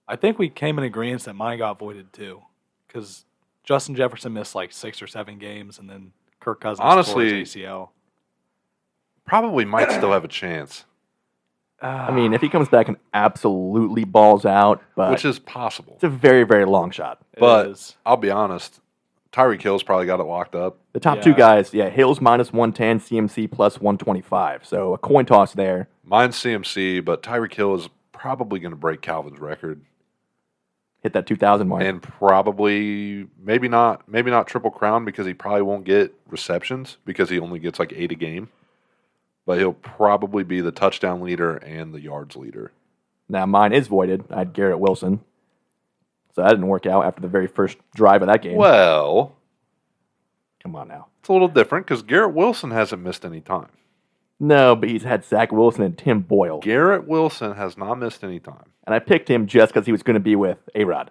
I think we came in agreement that mine got voided too. Because Justin Jefferson missed like 6 or 7 games, and then Kirk Cousins Honestly, tore his ACL. Probably might still have a chance, I mean, if he comes back and absolutely balls out, but which is possible. it's a very, very long shot. But It is. I'll be honest, Tyreek Hill's probably got it locked up. The top Yeah. 2 guys, Hills minus 110, CMC plus 125. So a coin toss there. Mine's CMC, but Tyreek Hill is probably going to break Calvin's record. hit that 2,000 mark. And probably maybe not Triple Crown because he probably won't get receptions because he only gets like 8 a game. But he'll probably be the touchdown leader and the yards leader. Now, mine is voided. I had Garrett Wilson. So that didn't work out after the very first drive of that game. Well, Come on now. it's a little different because Garrett Wilson hasn't missed any time. No, but he's had Zach Wilson and Tim Boyle. Garrett Wilson has not missed any time. And I picked him just because he was going to be with A-Rod.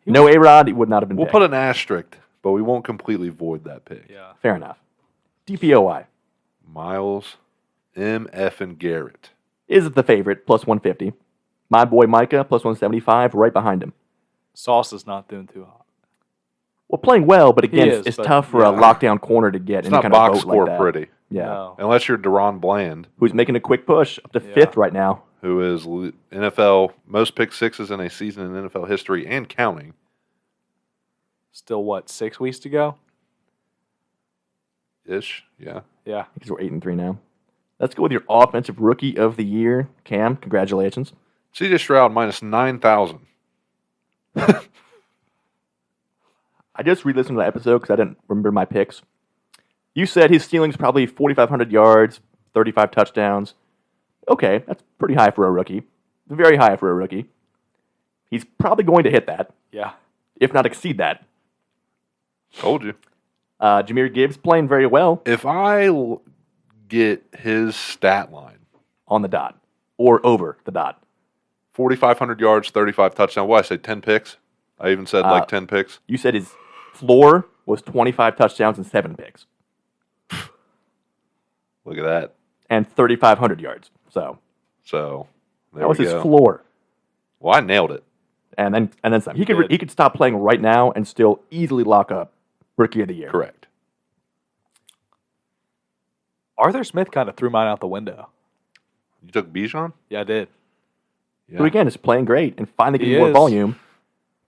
No A-Rod, he would not have been We'll picked. put an asterisk, but we won't completely void that pick. Yeah. Fair enough. DPOY Miles, M.F. and Garrett. is the favorite, plus 150. My boy Micah, plus 175, right behind him. Sauce is not doing too hot. Well, playing well, but again, He is, it's but tough for a yeah. lockdown corner to get It's any not kind box of vote score like that. pretty. Yeah. No. Unless you're Deron Bland, Who's making a quick push up to Yeah. 5th right now. who is NFL most pick sixes in a season in NFL history and counting. Still, what, 6 weeks to go? Ish, yeah. Yeah. Because we're 8-3 now. Let's go with your offensive rookie of the year, Cam. Congratulations. CJ Stroud minus 9,000. I just re-listened to the episode because I didn't remember my picks. You said his ceiling's probably 4,500 yards, 35 touchdowns. Okay, that's pretty high for a rookie. Very high for a rookie. He's probably going to hit that, Yeah. if not exceed that. Told you. Jahmyr Gibbs playing very well If I get his stat line, on the dot or over the dot. 4,500 yards, 35 touchdowns. What, I say 10 picks? I even said like 10 picks. You said his floor was 25 touchdowns and 7 picks Look at that. and 3,500 yards. So So, there that was we his go. floor. Well, I nailed it. And then some. He could did. he could stop playing right now and still easily lock up Rookie of the Year. Correct. Arthur Smith kind of threw mine out the window. You took Bijan? Yeah, I did. Yeah. Who again is playing great and finally He getting more is. volume.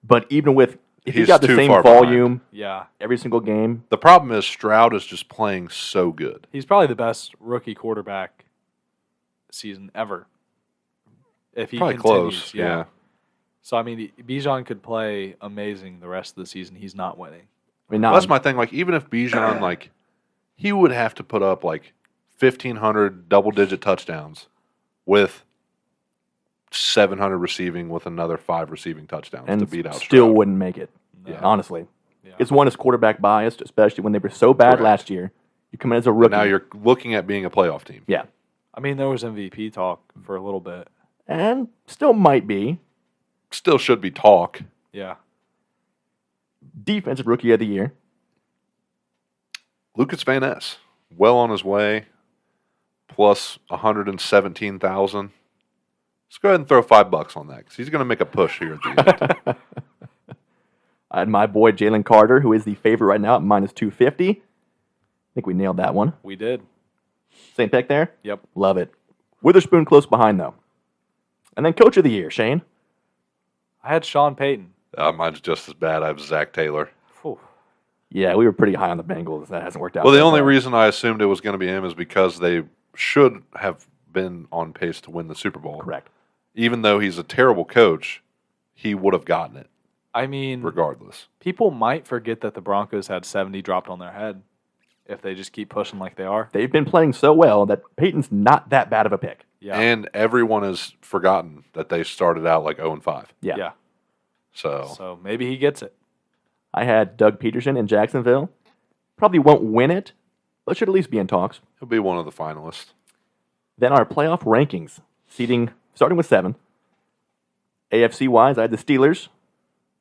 But even with if he's He's got the too same far volume Yeah. every single game, The problem is Stroud is just playing so good. He's probably the best rookie quarterback season ever. If he Probably continues, close. Yeah. So, I mean, Bijan could play amazing the rest of the season. He's not winning. I mean, Well, that's my thing. Like, even if Bijan, like, he would have to put up like 1,500 double-digit touchdowns with 700 receiving with another 5 receiving touchdowns and to beat out still Stroud. wouldn't make it. No. Honestly, Yeah. it's one is quarterback biased, especially when they were so bad Correct. last year. You come in as a But rookie. now you're looking at being a playoff team. Yeah, I mean, there was MVP talk for a little bit. and still might be Still should be talk. Yeah. defensive rookie of the year. Lucas Van Ness, well on his way, plus 117,000. Let's go ahead and throw $5 on that because he's going to make a push here at the end. I had my boy Jalen Carter, who is the favorite right now at minus 250. I think we nailed that one. We did. Same pick there. Yep. Love it. Witherspoon close behind though. And then coach of the year, Shane. I had Sean Payton. Mine's just as bad. I have Zach Taylor. Phew. Yeah, we were pretty high on the Bengals. That hasn't worked out. Well, the so only far. reason I assumed it was going to be him is because they should have been on pace to win the Super Bowl. Correct. Even though he's a terrible coach, he would have gotten it I mean, regardless. people might forget that the Broncos had 70 dropped on their head if they just keep pushing like they are. They've been playing so well that Peyton's not that bad of a pick. Yeah. And everyone has forgotten that they started out like 0-5. Yeah. Yeah. So, So maybe he gets it. I had Doug Peterson in Jacksonville. Probably won't win it, but should at least be in talks. he'll be one of the finalists. Then our playoff rankings, seeding starting with 7. AFC wise, I had the Steelers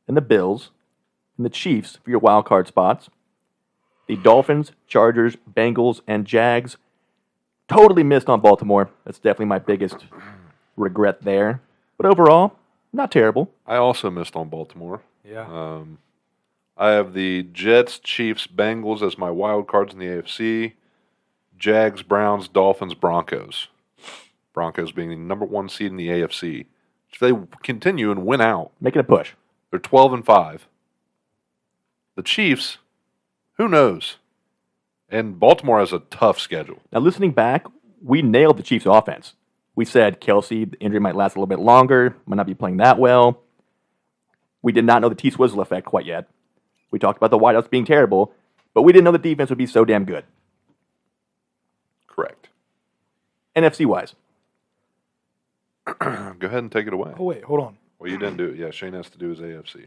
and the Bills and the Chiefs for your wild card spots. The Dolphins, Chargers, Bengals, and Jags. Totally missed on Baltimore. That's definitely my biggest regret there. But overall, not terrible. I also missed on Baltimore. Yeah. I have the Jets, Chiefs, Bengals as my wild cards in the AFC. Jags, Browns, Dolphins, Broncos. Broncos being the number 1 seed in the AFC. If they continue and win out, Making a push. they're 12-5. The Chiefs, who knows? And Baltimore has a tough schedule. Now, listening back, we nailed the Chiefs' offense. We said Kelsey, the injury might last a little bit longer, might not be playing that well. We did not know the T-Swizzle effect quite yet. We talked about the wideouts being terrible, but we didn't know the defense would be so damn good. Correct. NFC-wise. Go ahead and take it away. Oh, wait, hold on. Well, you didn't do it. Yeah, Shane has to do his AFC.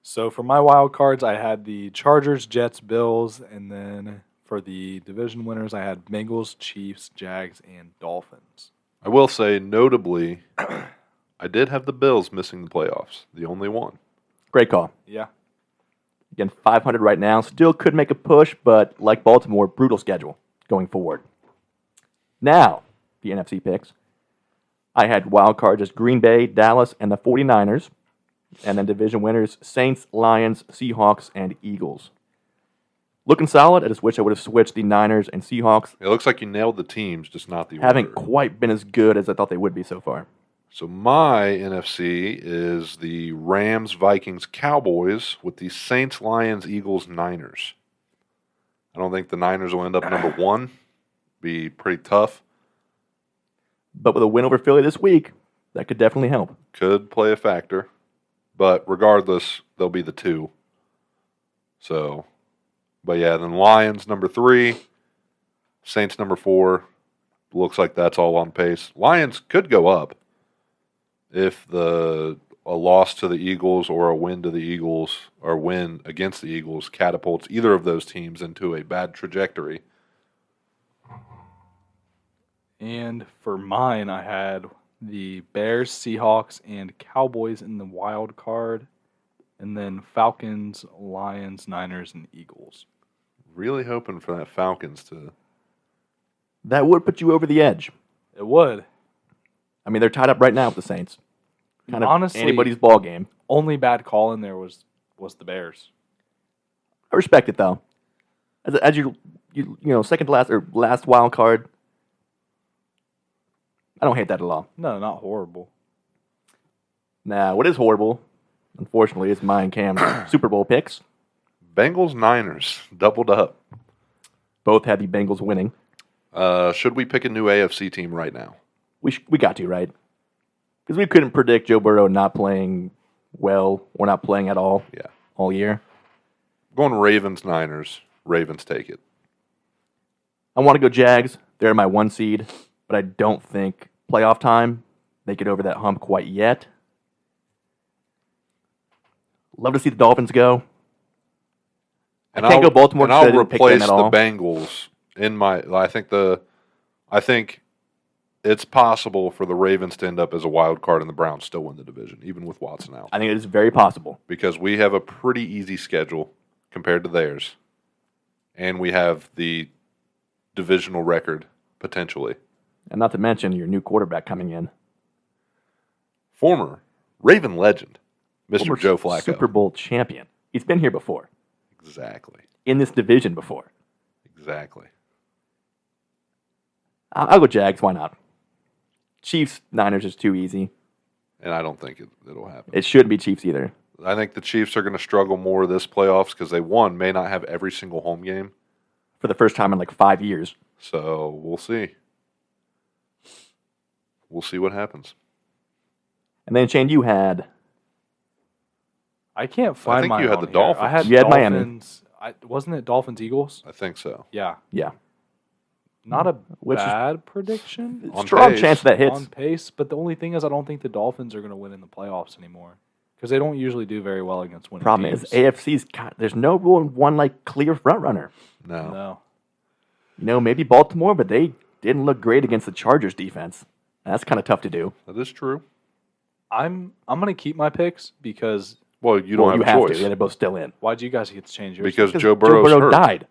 So for my wild cards, I had the Chargers, Jets, Bills, and then for the division winners, I had Bengals, Chiefs, Jags, and Dolphins. I will say, notably, I did have the Bills missing the playoffs. The only one. Great call. Yeah. Again, 500 right now. Still could make a push, but like Baltimore, brutal schedule going forward. Now, the NFC picks. I had wild cards as Green Bay, Dallas, and the 49ers. And then division winners, Saints, Lions, Seahawks, and Eagles. Looking solid. I just wish I would have switched the Niners and Seahawks. It looks like you nailed the teams, just not the Haven't order. quite been as good as I thought they would be so far. So my NFC is the Rams, Vikings, Cowboys with the Saints, Lions, Eagles, Niners. I don't think the Niners will end up number one. Be pretty tough. But with a win over Philly this week, that could definitely help. Could play a factor. But regardless, they'll be the two. So, but yeah, then Lions number 3, Saints number 4. Looks like that's all on pace. Lions could go up if a loss to the Eagles or a win to the Eagles or win against the Eagles catapults either of those teams into a bad trajectory. And for mine, I had the Bears, Seahawks, and Cowboys in the wild card. And then Falcons, Lions, Niners, and Eagles. Really hoping for that Falcons to... That would put you over the edge. It would. I mean, they're tied up right now with the Saints. Kind of Honestly, anybody's ball game. Only bad call in there was the Bears. I respect it, though. As you know, second to last or last wild card, I don't hate that at all. No, not horrible. Nah, what is horrible, unfortunately, is mine and Cam's Super Bowl picks. Bengals, Niners, doubled up. Both had the Bengals winning. Should we pick a new AFC team right now? We got to, right? Because we couldn't predict Joe Burrow not playing well or not playing at all Yeah. all year. Going Ravens, Niners. Ravens take it. I want to go Jags. They're my 1 seed, but I don't think playoff time they get over that hump quite yet. Love to see the Dolphins go. And I can't go Baltimore and because I I'll didn't pick them replace at the all. Bengals in my. I think it's possible for the Ravens to end up as a wild card and the Browns still win the division, even with Watson out, I think it is very possible. because we have a pretty easy schedule compared to theirs, and we have the divisional record potentially. And not to mention your new quarterback coming in. Former Raven legend, Mr. Former Joe Flacco. Super Bowl champion. He's been here before. Exactly. In this division before. Exactly. I'll go Jags. Why not? Chiefs, Niners is too easy. And I don't think it'll happen. It shouldn't be Chiefs either. I think the Chiefs are going to struggle more this playoffs because they, may not have every single home game. For the first time in like 5 years. So we'll see. We'll see what happens. And then, Shane, you had... I can't find think mine you had on the here. Dolphins. I had You had Miami. Dolphins. Wasn't it Dolphins Eagles? I think so. Yeah. Yeah. Not a Which is- bad prediction. On Strong pace. chance that hits. On pace, but the only thing is I don't think the Dolphins are going to win in the playoffs anymore because they don't usually do very well against winning Problem teams. is, AFC's there's no real one like clear front runner. No. No. You know, maybe Baltimore, but they didn't look great against the Chargers defense. That's kind of tough to do. That is true. I'm going to keep my picks because Well, you don't Well, you have a have choice. to. Yeah, they're both still in. why'd you guys get to change yours? Because Because Joe Burrow's hurt. died.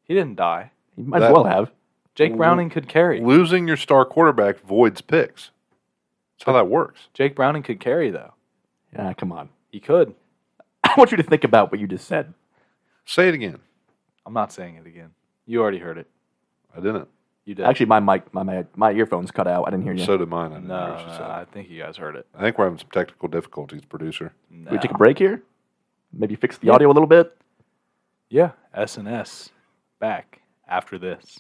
he didn't die. He might That- as well have. Jake Browning could carry. Losing your star quarterback voids picks. That's how that works. Jake Browning could carry though. Yeah, come on. He could. I want you to think about what you just said. Say it again. I'm not saying it again. You already heard it. I didn't. You did. Actually, my earphones cut out. I didn't hear you. So did mine. I didn't no, hear what you said. I think you guys heard it. I think we're having some technical difficulties, producer. Can we take a No. break here? Maybe fix the Yeah. audio a little bit? Yeah, S&S back after this.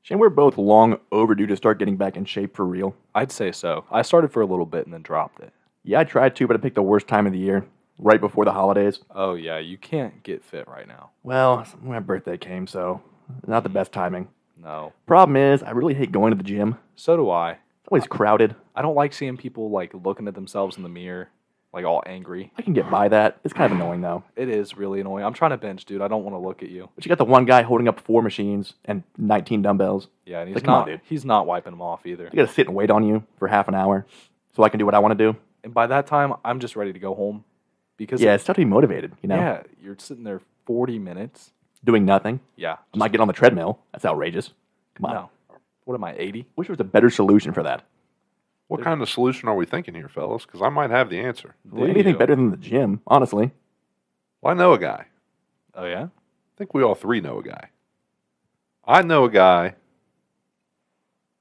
Shane, we're both long overdue to start getting back in shape for real. I'd say so. I started for a little bit and then dropped it. Yeah, I tried to, but I picked the worst time of the year, right before the holidays. Oh, yeah, you can't get fit right now. Well, my birthday came, so not the best timing. No. Problem is, I really hate going to the gym. So do I. It's always crowded. I don't like seeing people, like, looking at themselves in the mirror, like, all angry. I can get by that. It's kind of annoying, though. It is really annoying. I'm trying to bench, dude. I don't want to look at you. But you got the one guy holding up 4 machines and 19 dumbbells. Yeah, and he's Like, come on, not, dude. he's not wiping them off either. I got to sit and wait on you for half an hour so I can do what I want to do. And by that time, I'm just ready to go home. Because Yeah, it's tough to be motivated, you know? yeah, you're sitting there 40 minutes. Doing nothing. Yeah. I'm not getting on the treadmill. That's outrageous. Come on. No. What am I, 80? Wish there was a better solution for that. What kind of solution are we thinking here, fellas? Because I might have the answer. Well, anything better than the gym, honestly. Well, I know a guy. Oh, yeah? I think we all three know a guy. I know a guy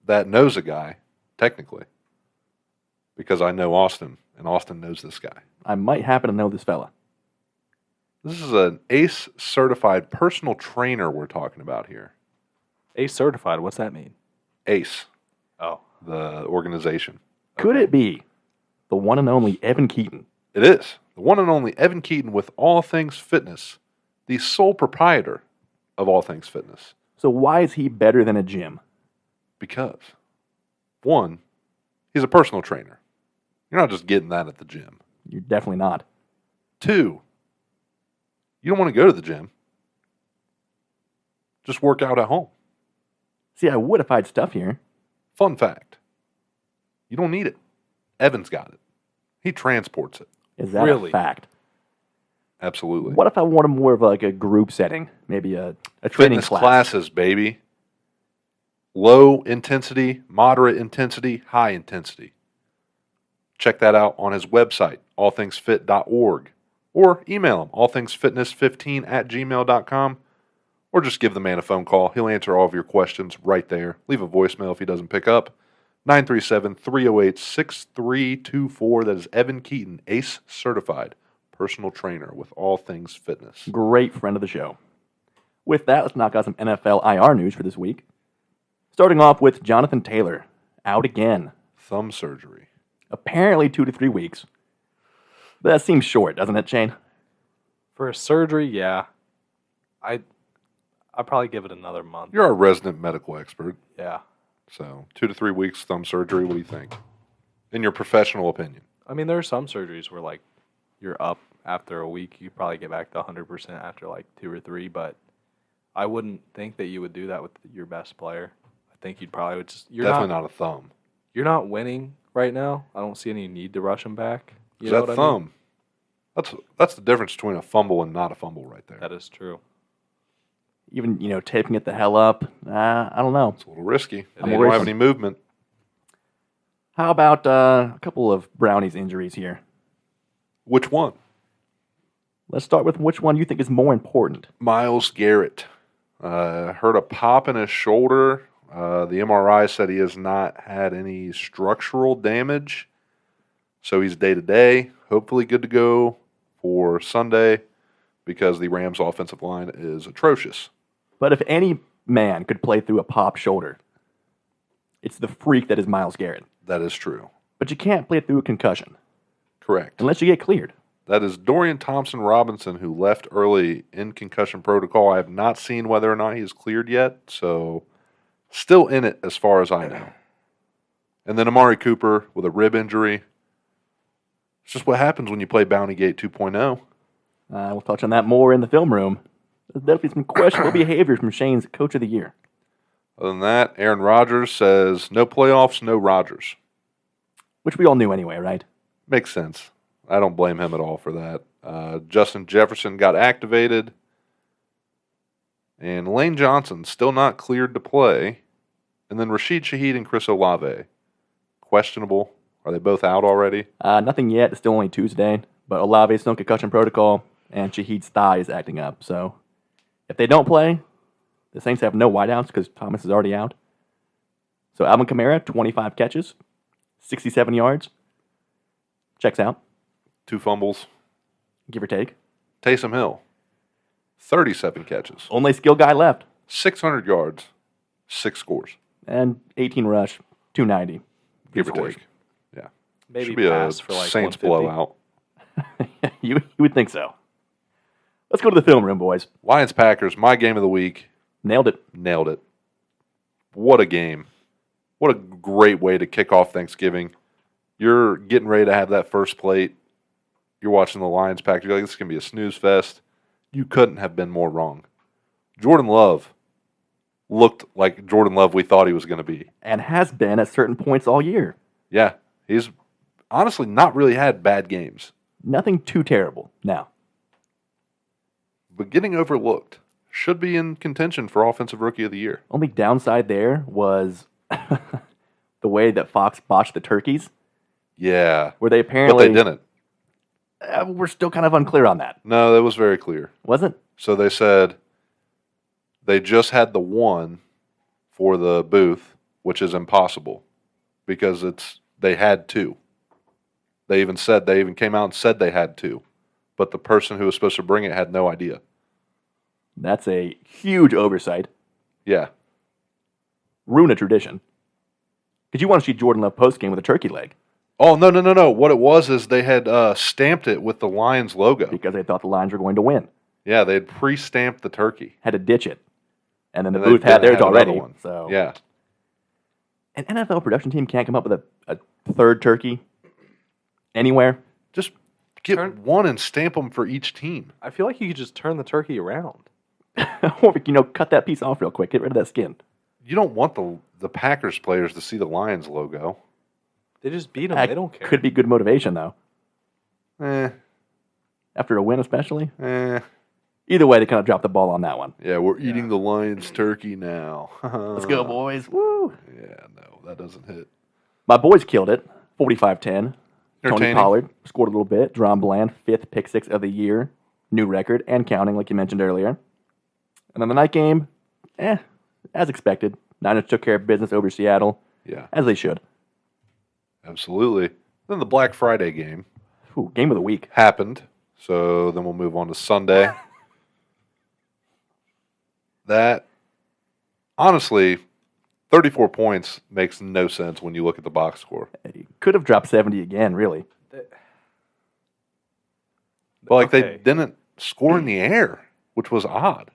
that knows a guy, technically, because I know Austin, and Austin knows this guy. I might happen to know this fella. This is an ACE certified personal trainer we're talking about here. ACE certified. What's that mean? ACE, Oh. the organization. Could it be the one and only Evan Keaton? It is. The one and only Evan Keaton with All Things Fitness, the sole proprietor of All Things Fitness. So why is he better than a gym? Because, one, he's a personal trainer. You're not just getting that at the gym. You're definitely not. 2, you don't want to go to the gym. Just work out at home. See, I would if I had stuff here. Fun fact, you don't need it. Evan's got it. He transports it. Is that Really? a fact? Absolutely. What if I wanted more of like a group setting? Maybe a training Fitness class. classes, baby. Low intensity, moderate intensity, high intensity. Check that out on his website, allthingsfit.org. Or email him, allthingsfitness15@gmail.com. Or just give the man a phone call. He'll answer all of your questions right there. Leave a voicemail if he doesn't pick up. 937-308-6324. That is Evan Keaton, ACE certified personal trainer with All Things Fitness. Great friend of the show. With that, let's knock out some NFL IR news for this week. Starting off with Jonathan Taylor, out again. Thumb surgery. Apparently 2 to 3 weeks. But that seems short, doesn't it, Shane? For a surgery, yeah. I'd probably give it another month. You're our resident medical expert. Yeah. So 2 to 3 weeks thumb surgery. What do you think? In your professional opinion. I mean, there are some surgeries where, like, you're up after a week. You probably get back to 100% after, like, 2 or 3. But I wouldn't think that you would do that with your best player. I think you'd probably would just... Definitely not a thumb. You're not winning right now. I don't see any need to rush him back. You That know what I thumb. mean? That's the difference between a fumble and not a fumble right there. That is true. Even, taping it the hell up. I don't know. It's a little risky. I'm You worried. don't have any movement. How about a couple of Brownies injuries here? Which one? Let's start with which one you think is more important. Myles Garrett. Heard a pop in his shoulder. The MRI said he has not had any structural damage. So he's day-to-day. Hopefully good to go for Sunday because the Rams' offensive line is atrocious. But if any man could play through a pop shoulder, it's the freak that is Myles Garrett. That is true. But you can't play through a concussion Correct. unless you get cleared. That is Dorian Thompson-Robinson, who left early in concussion protocol. I have not seen whether or not he is cleared yet, so still in it as far as I know. And then Amari Cooper with a rib injury. It's just what happens when you play Bounty Gate 2.0. We'll touch on that more in the film room. There's definitely some questionable behavior from Shane's Coach of the Year. Other than that, Aaron Rodgers says, no playoffs, no Rodgers. Which we all knew anyway, right? Makes sense. I don't blame him at all for that. Justin Jefferson got activated. And Lane Johnson still not cleared to play. And then Rashid Shaheed and Chris Olave. Questionable. Are they both out already? Nothing yet. It's still only Tuesday. But Olave's still in concussion protocol, and Shaheed's thigh is acting up. So if they don't play, the Saints have no wideouts because Thomas is already out. So Alvin Kamara, 25 catches, 67 yards. Checks out, 2 fumbles. give or take. Taysom Hill, 37 catches, Only skill guy left. 600 yards, 6 scores. And 18 rush, 290. Give or scores. take. Yeah. Maybe Should be a pass for like Saints 150. blowout. You would think so. Let's go to the film room, boys. Lions-Packers, my game of the week. Nailed it. Nailed it. What a game. What a great way to kick off Thanksgiving. You're getting ready to have that first plate. You're watching the Lions-Packers. You're like, this is going to be a snooze fest. You couldn't have been more wrong. Jordan Love looked like Jordan Love we thought he was going to be. And has been at certain points all year. Yeah. He's honestly not really had bad games. Nothing too terrible now. But getting overlooked. Should be in contention for Offensive Rookie of the Year. Only downside there was the way that Fox botched the turkeys, Yeah. where they But apparently... they didn't. We're still kind of unclear on that. No, that was very clear. Wasn't? So they said they just had the one for the booth, which is impossible because they had 2. They even came out and said they had 2, but the person who was supposed to bring it had no idea. That's a huge oversight. Yeah. Ruin a tradition. Because you want to see Jordan Love postgame with a turkey leg. Oh, no. What it was is they had stamped it with the Lions logo. Because they thought the Lions were going to win. Yeah, they had pre-stamped the turkey. Had to ditch it. And then the And they booth had didn't theirs have another already. one. So Yeah. an NFL production team can't come up with a third turkey anywhere. Just get one and stamp them for each team. I feel like you could just turn the turkey around. Or, cut that piece off real quick. Get rid of that skin. You don't want the Packers players to see the Lions logo. They just beat them. That They don't care. could be good motivation, though. Eh. After a win, especially. Eh. Either way, they kind of dropped the ball on that one. Yeah, we're eating the Lions turkey now. Let's go, boys. Woo! Yeah, no, that doesn't hit. My boys killed it. 45-10. Tony Entertaining. Pollard scored a little bit. Deron Bland, 5th pick 6 of the year. New record and counting, like you mentioned earlier. And then the night game, as expected. Niners took care of business over Seattle, Yeah, as they should. absolutely. Then the Black Friday game Ooh, game of the week. happened. So then we'll move on to Sunday. That, honestly, 34 points makes no sense when you look at the box score. He could have dropped 70 again, really. But they Okay. didn't score in the air, which was odd.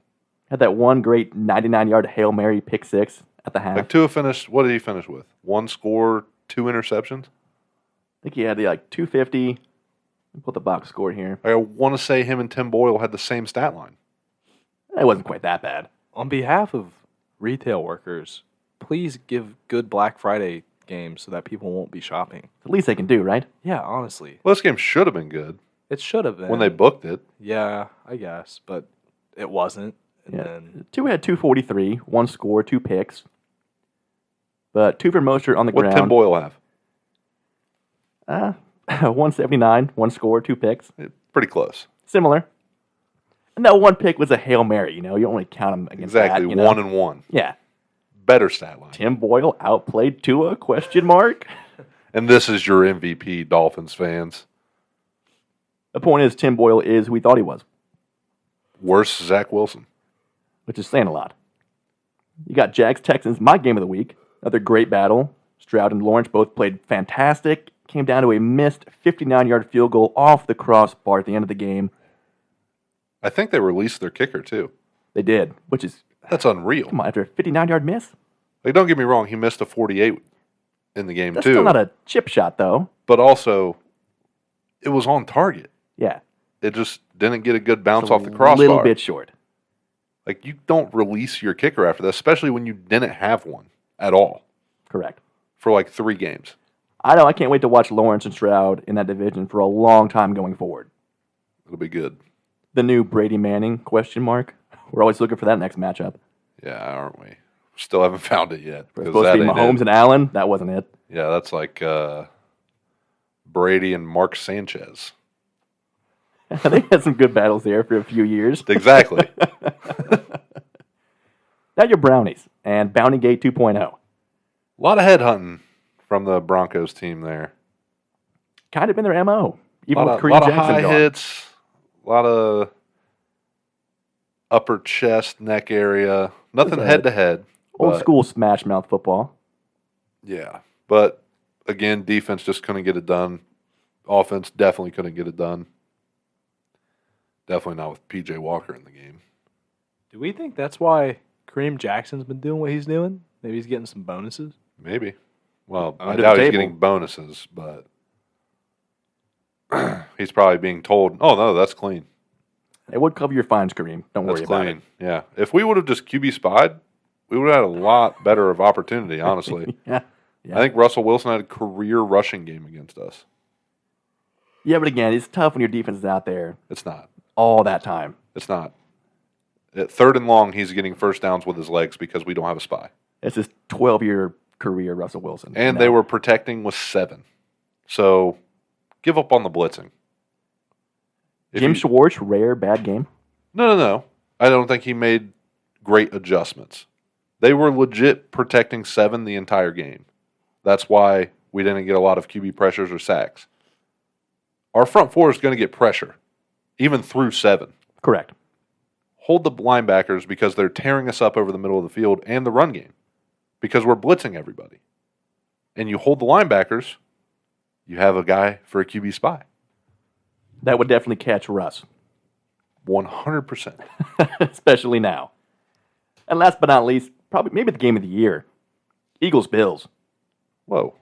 Had that one great 99-yard Hail Mary pick 6 at the half. Like Tua finished, what did he finish with? 1 score, 2 interceptions? I think he had 250. Let me put the box score here. I want to say him and Tim Boyle had the same stat line. It wasn't quite that bad. On behalf of retail workers, please give good Black Friday games so that people won't be shopping. The least they can do, right? Yeah, honestly. Well, this game should have been good It should have been. when they booked it. Yeah, I guess. But it wasn't. And Yeah. then 2 had 243, 1 score, 2 picks. But 2 for Mostert on the What did Tim ground. Boyle have? 179, 1 score, 2 picks. Pretty close. Similar. And that 1 pick was a Hail Mary, You don't really count them against Exactly, that, 1 and 1. Yeah. Better stat line. Tim Boyle outplayed Tua, question mark? And this is your MVP, Dolphins fans. The point is, Tim Boyle is who we thought he was, Worse Zach Wilson. which is saying a lot. You got Jags-Texans, my game of the week. Another great battle. Stroud and Lawrence both played fantastic. Came down to a missed 59-yard field goal off the crossbar at the end of the game. I think they released their kicker, too. They did, which is, That's unreal. come on, after a 59-yard miss? Like, don't get me wrong, he missed a 48 in the game, That's too. still not a chip shot, though. But also, it was on target. Yeah. It just didn't get a good bounce It's a off the crossbar. little bit short. Like, you don't release your kicker after that, especially when you didn't have one at all Correct. for like 3 games. I know, I can't wait to watch Lawrence and Stroud in that division for a long time going forward. It'll be good. The new Brady Manning, question mark. We're always looking for that next matchup. Yeah, aren't we? Still haven't found it yet. It's 'cause supposed that to be ain't Mahomes it. and Allen. That wasn't it. Yeah, that's like Brady and Mark Sanchez. They had some good battles there for a few years. Exactly. Now your Brownies and Bounty Gate 2.0. A lot of headhunting from the Broncos team there. Kind of been their MO. Even with A Kareem lot of Jackson high gone. hits, a lot of upper chest, neck area. Nothing Was head to head. Old But- school smash mouth football. Yeah. But again, defense just couldn't get it done. Offense definitely couldn't get it done. Definitely not with P.J. Walker in the game. Do we think that's why Kareem Jackson's been doing what he's doing? Maybe he's getting some bonuses. Maybe. Well, I Under doubt the he's table. getting bonuses, but he's probably being told, "Oh no, that's clean. It would cover your fines, Kareem. Don't That's worry about clean." Yeah. If we would have just QB spied, we would have had a lot better of opportunity. Honestly, it. Yeah. Yeah. I think Russell Wilson had a career rushing game against us. Yeah, but again, it's tough when your defense is out there It's not. all that time. It's not. At 3rd and long, he's getting first downs with his legs because we don't have a spy. It's his 12-year career, Russell Wilson. And You they know? were protecting with 7. So give up on the blitzing. If Jim you- Schwartz, rare bad game. No. I don't think he made great adjustments. They were legit protecting 7 the entire game. That's why we didn't get a lot of QB pressures or sacks. Our front four is going to get pressure, even through 7. Correct. Hold the linebackers because they're tearing us up over the middle of the field and the run game because we're blitzing everybody. And you hold the linebackers, you have a guy for a QB spy. That would definitely catch Russ, 100%. especially now. And last but not least, probably maybe the game of the year, Eagles-Bills. Whoa.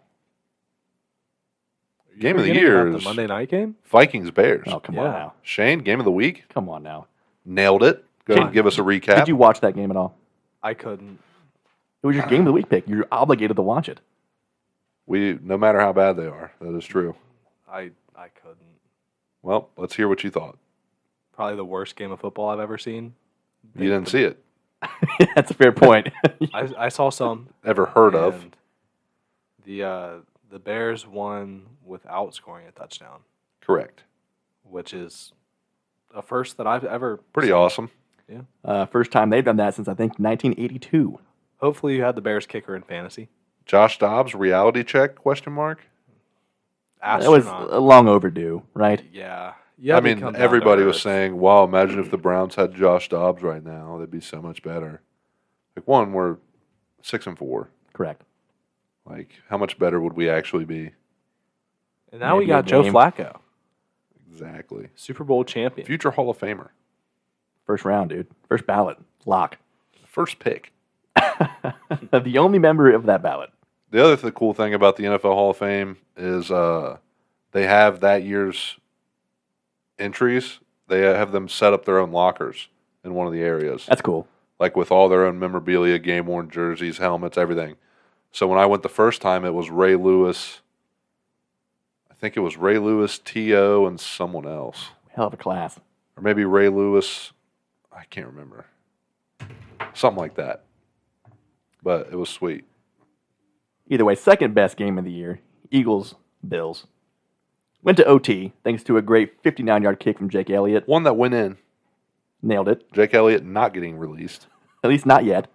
Game of the Forgetting year about is the Monday night game. Vikings Bears. Oh, come on Yeah. now. Shane, game of the week. Come on now. Nailed it. Go ahead and give us a recap. Did you watch that game at all? I couldn't. It was your game of the week pick. You're obligated to watch it. No matter how bad they are, that is true. I couldn't. Well, let's hear what you thought. Probably the worst game of football I've ever seen. You didn't see it. That's a fair point. I saw some. Ever heard of? and The Bears won without scoring a touchdown, Correct. which is a first that I've ever. Pretty awesome. First time they've done that since, I think, 1982. Hopefully, you had the Bears kicker in fantasy. Josh Dobbs, reality check, question mark? That was Astronaut. long overdue, right? Yeah. I mean, everybody was saying, wow, imagine if the Browns had Josh Dobbs right now. They'd be so much better. Like, one, we're 6-4. Correct. Like, how much better would we actually be? And now we Maybe a got Joe game. Flacco, Exactly. Super Bowl champion. Future Hall of Famer. First round, dude. First ballot. Lock. First pick. The only member of that ballot. The other cool thing about the NFL Hall of Fame is they have that year's entries. They have them set up their own lockers in one of the areas, That's cool. like with all their own memorabilia, game-worn jerseys, helmets, everything. So when I went the first time, it was Ray Lewis. I think it was Ray Lewis, T.O., and someone else. Hell of a class. Or maybe Ray Lewis. I can't remember. Something like that. But it was sweet. Either way, second best game of the year, Eagles-Bills. Went to OT thanks to a great 59-yard kick from Jake Elliott. One that went in. Nailed it. Jake Elliott not getting released. At least not yet.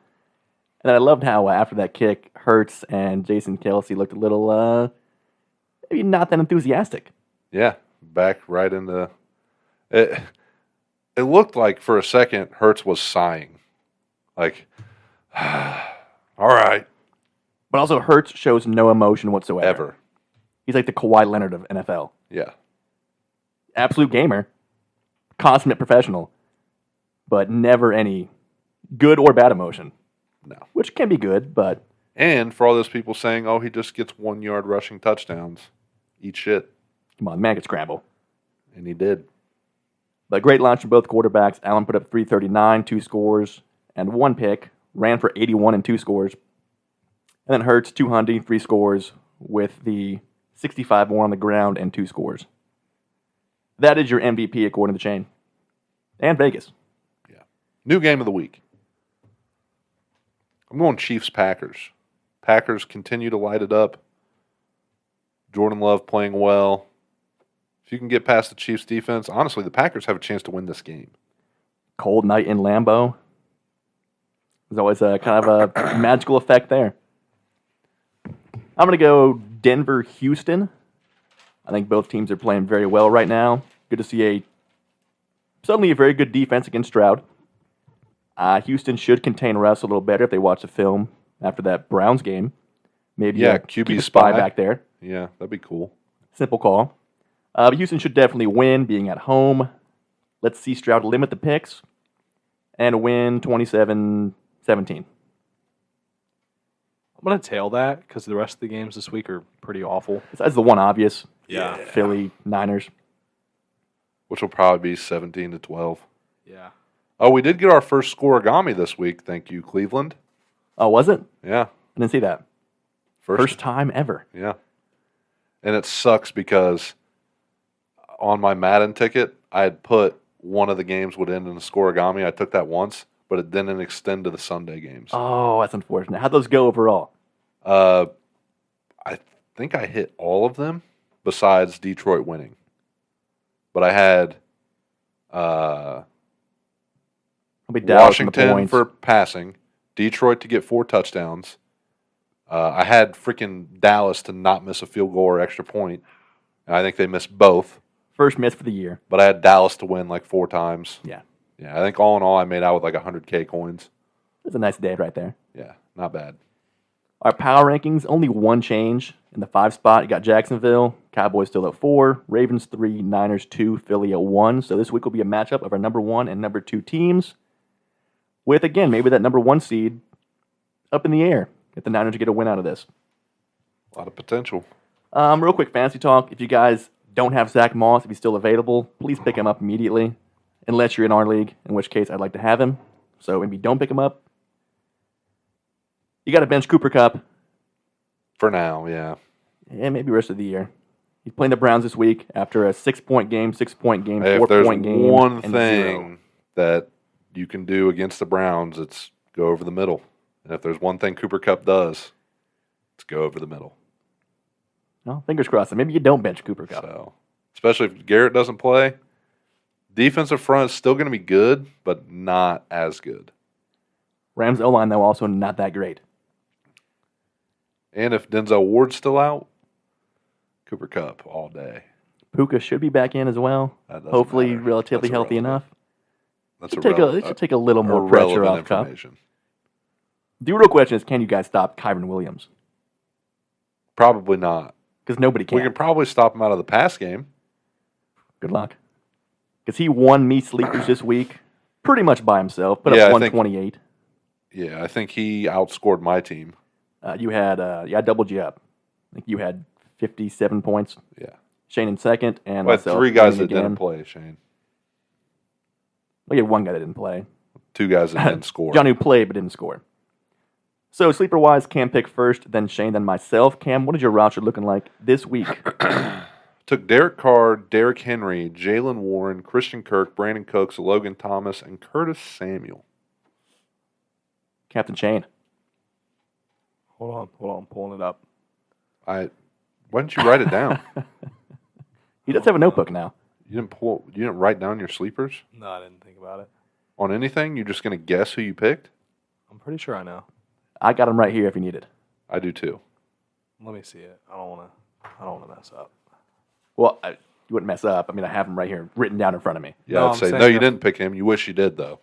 And I loved how after that kick, Hurts and Jason Kelsey looked a little, maybe not that enthusiastic. Yeah, back right into it. It looked like for a second Hurts was sighing, like, all right, But also, Hurts shows no emotion whatsoever. ever. He's like the Kawhi Leonard of NFL. Yeah, Absolute gamer, consummate professional, but never any good or bad emotion. no. Which can be good, but And for all those people saying, "Oh, he just gets 1 yard rushing touchdowns," eat shit, come on, the man could scramble. and he did. But great launch from both quarterbacks. Allen put up 339, 2 scores, and 1 pick. Ran for 81 and 2 scores. And then Hurts, 200, 3 scores, with the 65 more on the ground and 2 scores. That is your MVP according to the chain. And Vegas. New game of the week. I'm going Chiefs Packers. Packers continue to light it up. Jordan Love playing well. If you can get past the Chiefs defense, honestly, the Packers have a chance to win this game. Cold night in Lambeau. There's always a kind of a magical effect there. I'm going to go Denver-Houston. I think both teams are playing very well right now. Good to see suddenly a very good defense against Stroud. Houston should contain Russ a little better if they watch the film after that Browns game. Maybe QB keep a spy back there. Yeah, that'd be cool. Simple call. But Houston should definitely win, being at home. Let's see Stroud limit the picks and win 27-17. I'm going to tail that because the rest of the games this week are pretty awful. Besides the one obvious, Yeah. Philly, Niners. Which will probably be 17-12. Yeah. Oh, we did get our first scoregami this week. Thank you, Cleveland. Oh, was it? Yeah. I didn't see that. First time ever. Yeah. And it sucks because on my Madden ticket, I had put one of the games would end in a scoregami. I took that once, but it didn't extend to the Sunday games. Oh, that's unfortunate. How'd those go overall? I think I hit all of them besides Detroit winning. But I had I'll be Dallas in the Washington points. for passing, Detroit to get 4 touchdowns. I had freaking Dallas to not miss a field goal or extra point. And I think they missed both. First miss for the year. But I had Dallas to win like 4 times. Yeah. Yeah, I think all in all, I made out with like 100K coins. That's a nice day right there. Yeah, not bad. Our power rankings, only one change. In the 5 spot, you got Jacksonville. Cowboys still at 4. Ravens 3. Niners 2. Philly at 1. So this week will be a matchup of our number 1 and number 2 teams. With, again, maybe that number 1 seed up in the air. If the Niners get a win out of this. A lot of potential. Real quick fantasy talk. If you guys don't have Zach Moss, if he's still available, please pick him up immediately. Unless you're in our league, in which case I'd like to have him. So maybe don't pick him up. You got to bench Cooper Kupp. For now, yeah. And maybe rest of the year. He's playing the Browns this week after a 6-point game, 6-point game, Hey, if there's 4-point game. one and thing 0. that you can do against the Browns, it's go over the middle. And if there's one thing Cooper Kupp does, it's go over the middle. Well, fingers crossed. Maybe you don't bench Cooper Kupp. So, especially if Garrett doesn't play, defensive front is still going to be good, but not as good. Rams O-line, though, also not that great. And if Denzel Ward's still out, Cooper Kupp all day. Puka should be back in as well. That doesn't Hopefully matter. relatively That's healthy irrelevant. enough. That's It should take a little more pressure off Kupp. information. The real question is, can you guys stop Kyron Williams? Probably not. Because nobody can. We can probably stop him out of the pass game. Good luck. Because he won me sleepers this week pretty much by himself. Put Yeah, up I think- 128. Yeah, I think he outscored my team. I doubled you up. I think you had 57 points. Yeah. Shane in second, and I had myself 3 guys winning that didn't again. play, Shane. We had 1 guy that didn't play. 2 guys that didn't score. John who played but didn't score. So sleeper-wise, Cam picked first, then Shane, then myself. Cam, what is your roster looking like this week? Took Derek Carr, Derrick Henry, Jalen Warren, Christian Kirk, Brandon Cooks, Logan Thomas, and Curtis Samuel. Captain Shane. Hold on, I'm pulling it up. Why didn't you write it down? He does have a notebook now. You didn't write down your sleepers No, I didn't think about it. on anything? You're just gonna guess who you picked? I'm pretty sure I know. I got him right here if you need it. I do too. Let me see it. I don't want to mess up. Well, you wouldn't mess up. I mean, I have him right here written down in front of me. Yeah, No, I'd I'm say saying no. You if- didn't pick him. You wish you did though.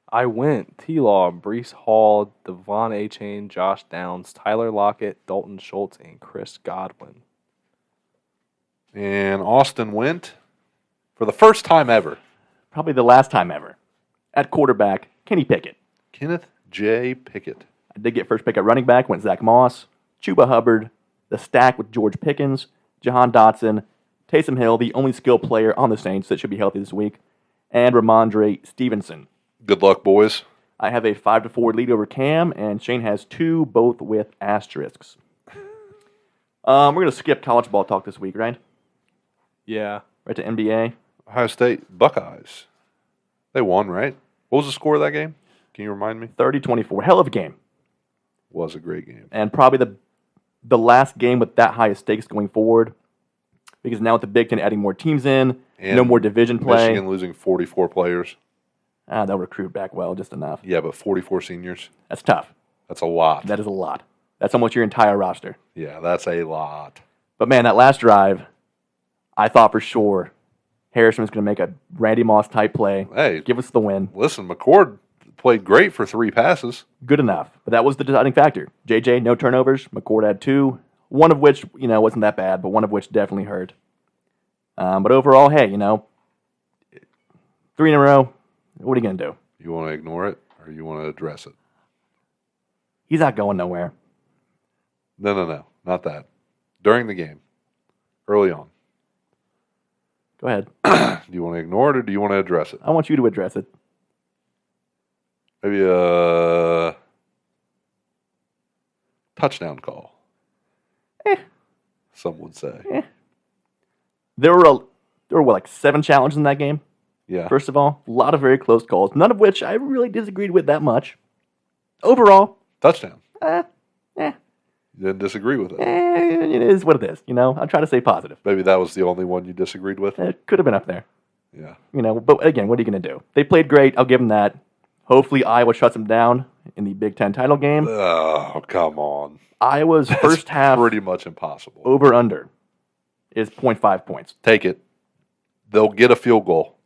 I went T-Law, Brees Hall, Devon A-Chain, Josh Downs, Tyler Lockett, Dalton Schultz, and Chris Godwin. And Austin went for the first time ever. Probably the last time ever. At quarterback, Kenny Pickett. Kenneth J. Pickett. I did get first pick at running back, went Zach Moss, Chuba Hubbard, the stack with George Pickens, Jahan Dotson, Taysom Hill, the only skill player on the Saints that should be healthy this week, and Ramondre Stevenson. Good luck, boys. I have a 5-4 lead over Cam, and Shane has 2, both with asterisks. We're going to skip college ball talk this week, right? Yeah. Right to NBA. Ohio State Buckeyes. They won, right? What was the score of that game? Can you remind me? 30-24. Hell of a game. Was a great game. And probably the last game with that high of stakes going forward. Because now with the Big Ten adding more teams in, And no more division play. Michigan losing 44 players. They'll recruit back well, just enough. Yeah, but 44 seniors. That's tough. That's a lot. That is a lot. That's almost your entire roster. Yeah, that's a lot. But man, that last drive, I thought for sure Harrison's going to make a Randy Moss type play. Hey, Give us the win. listen, McCord played great for 3 passes. Good enough. But that was the deciding factor. JJ, no turnovers. McCord had 2. One of which, wasn't that bad, but one of which definitely hurt. But overall, hey, 3 in a row. What are you going to do? You want to ignore it or you want to address it? He's not going nowhere. No. Not that. During the game. Early on. Go ahead. Do you want to ignore it or do you want to address it? I want you to address it. Maybe a touchdown call. Some would say. There were like 7 challenges in that game. Yeah. First of all, a lot of very close calls, none of which I really disagreed with that much. Overall, Touchdown. eh, You didn't disagree with it. it is what it is. I try to stay positive. Maybe that was the only one you disagreed with. It could have been up there. Yeah. But again, what are you going to do? They played great. I'll give them that. Hopefully, Iowa shuts them down in the Big Ten title game. Oh, come on. Iowa's first half Pretty much impossible. over-under is 0.5 points. Take it. They'll get a field goal.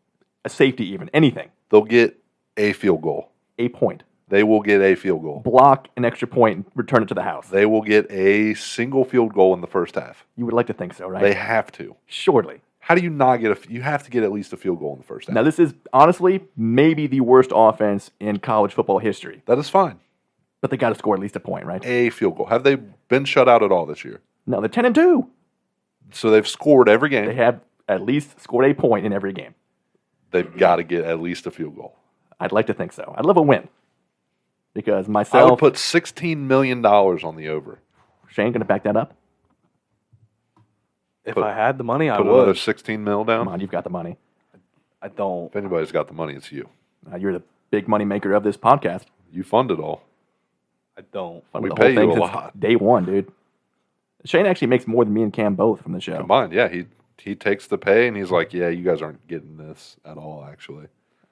A safety even. Anything. They'll get a field goal. A point. They will get a field goal. Block an extra point and return it to the house. They will get a single field goal in the first half. You would like to think so, right? They have to. Surely. How do you not get you have to get at least a field goal in the first half. Now, this is honestly maybe the worst offense in college football history. That is fine. But they got to score at least a point, right? A field goal. Have they been shut out at all this year? No, they're 10-2. So they've scored every game. They have at least scored a point in every game. They've got to get at least a field goal. I'd like to think so. I'd love a win. Because I myself, would put $16 million on the over. Shane, going to back that up? If I had the money, I Put another would. 16 mil Come down. on, you've got the money. I don't. If anybody's got the money, it's you. You're the big money maker of this podcast. You fund it all. I don't. Funded We the whole pay thing you a since lot. Day one, dude. Shane actually makes more than me and Cam both from the show. Combined, yeah. He takes the pay and he's like, yeah, you guys aren't getting this at all, actually.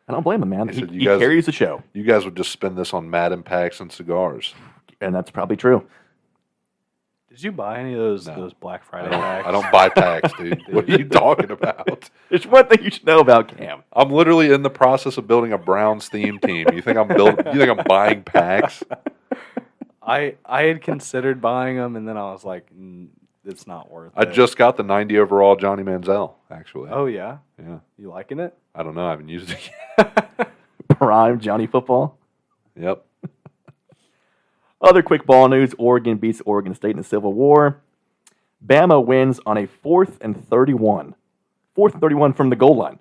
I don't blame him, man. He He, said, "You he guys- carries the show, You guys would just spend this on Madden packs and cigars. and that's probably true. Did you buy any of those No. those Black I Friday don't, packs? I don't buy packs, dude. What are you talking about? There's one thing you should know about Cam. I'm literally in the process of building a Browns theme team. You think I'm buying packs? I had considered buying them, and then I was like, it's not worth I it. just got the 90 overall Johnny Manziel, actually. Oh yeah, Yeah. you liking it? I don't know. I haven't used it yet. Prime Johnny Football. Yep. Other quick ball news: Oregon beats Oregon State in the Civil War. Bama wins on a 4th and 31. 4th and 31 from the goal line.